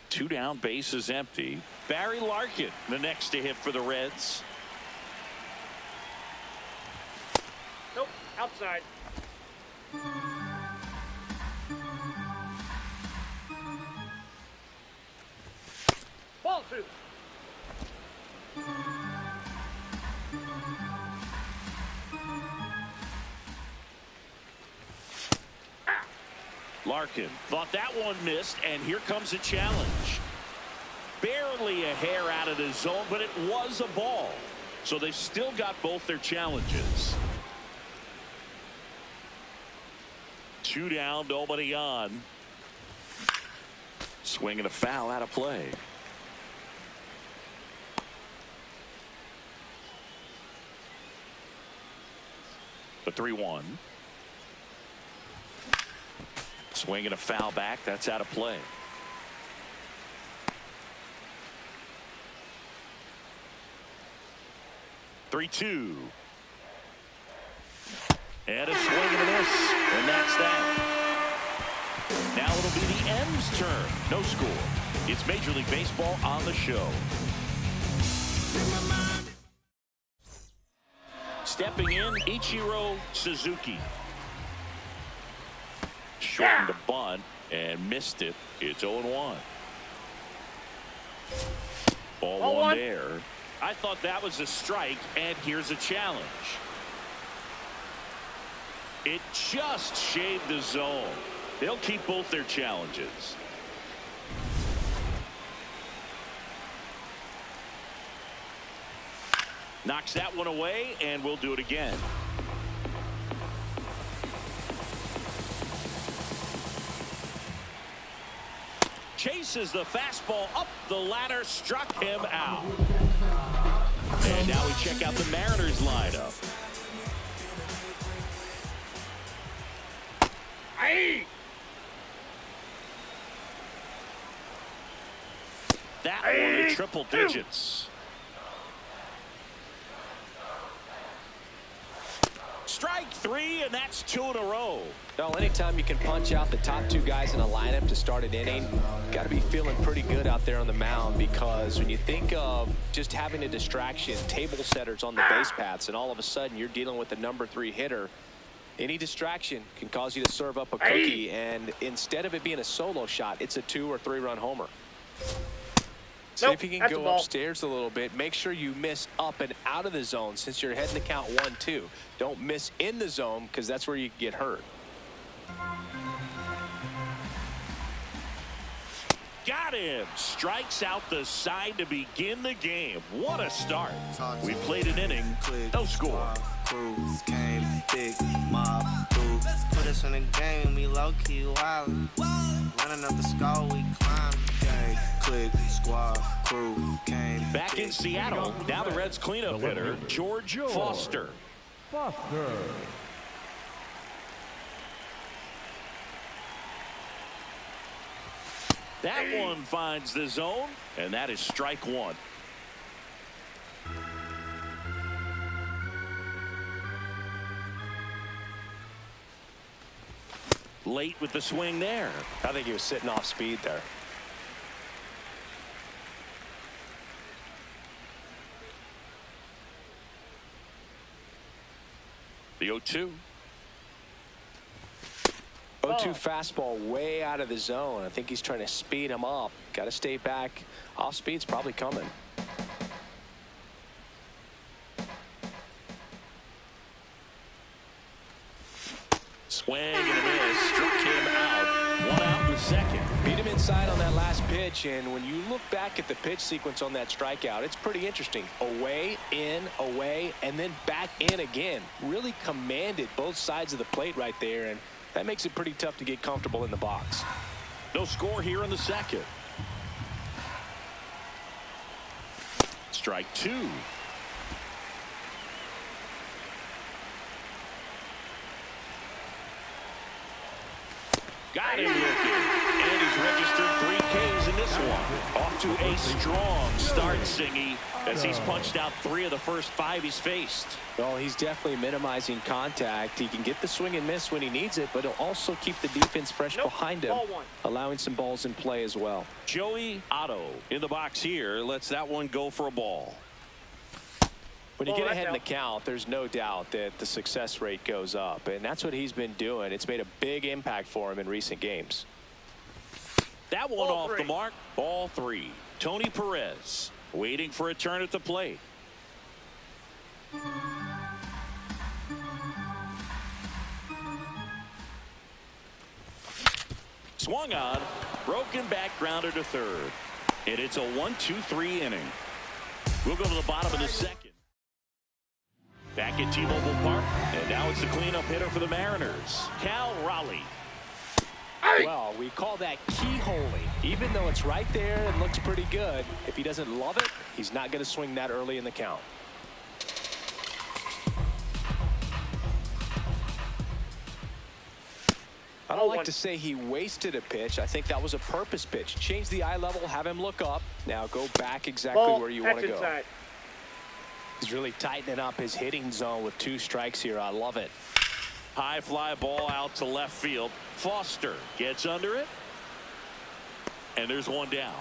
Two down, bases empty. Barry Larkin, the next to hit for the Reds. Nope, outside. Ball two. Larkin thought that one missed, and here comes a challenge. Barely a hair out of the zone, but it was a ball. So they've still got both their challenges. Two down, nobody on. Swinging a foul out of play. The 3-1. Swinging a foul back. That's out of play. Three-two. And a swing and a miss. And that's that. Now it'll be the M's turn. No score. It's Major League Baseball on the show. Stepping in, Ichiro Suzuki. Shortened a bunt and missed it. It's 0-1. Ball one there. I thought that was a strike, and here's a challenge. It just shaved the zone. They'll keep both their challenges. Knocks that one away, and we'll do it again. Chases the fastball up the ladder, struck him out. And now we check out the Mariners lineup. That one in triple digits. Strike three, and that's 2 in a row. Well, anytime you can punch out the top two guys in a lineup to start an inning, got to be feeling pretty good out there on the mound, because when you think of just having a distraction, table setters on the base paths, and all of a sudden you're dealing with the number 3 hitter, any distraction can cause you to serve up a cookie, and instead of it being a solo shot, it's a 2 or 3 run homer. See if you can go upstairs a little bit. Make sure you miss up and out of the zone since you're heading to count 1-2. Don't miss in the zone, because that's where you get hurt. Got him. Strikes out the side to begin the game. What a start. We played an inning. No score. Crews came, big mob, dude. Put us in the game, we low-key wildin'. Running up the score, we climb. Gang, click, squad, crew came. Back in Seattle, now the Reds cleanup hitter, George Foster. That one finds the zone, and that is strike one. Late with the swing there. I think he was sitting off speed there. The 0-2. 0-2 fastball way out of the zone. I think he's trying to speed him up. Got to stay back. Off speed's probably coming. Swing and a miss. Struck him out. 1 out in the second. Beat him inside on that last pitch, and when you look back at the pitch sequence on that strikeout, it's pretty interesting. Away, in, away, and then back in again. Really commanded both sides of the plate right there, and that makes it pretty tough to get comfortable in the box. No score here in the second. Strike 2. Got him looking. And he's registered 3 Ks in this one. Off to a strong start, Singy, as he's punched out 3 of the first 5 he's faced. Well, he's definitely minimizing contact. He can get the swing and miss when he needs it, but he'll also keep the defense fresh behind him, allowing some balls in play as well. Joey Otto in the box here lets that one go for a ball. When you get ahead in the count, there's no doubt that the success rate goes up, and that's what he's been doing. It's made a big impact for him in recent games. That one off the mark. Ball 3. Tony Perez waiting for a turn at the plate. Swung on, broken back grounder to third, and it's a 1-2-3 inning. We'll go to the bottom of the second. Back at T-Mobile Park, and now it's the cleanup hitter for the Mariners, Cal Raleigh. Well, we call that keyholing. Even though it's right there and looks pretty good, if he doesn't love it, he's not going to swing that early in the count. I don't like to say he wasted a pitch. I think that was a purpose pitch. Change the eye level, have him look up. Now go back exactly where you want to go. Inside. He's really tightening up his hitting zone with 2 strikes here. I love it. High fly ball out to left field. Foster gets under it. And there's one down.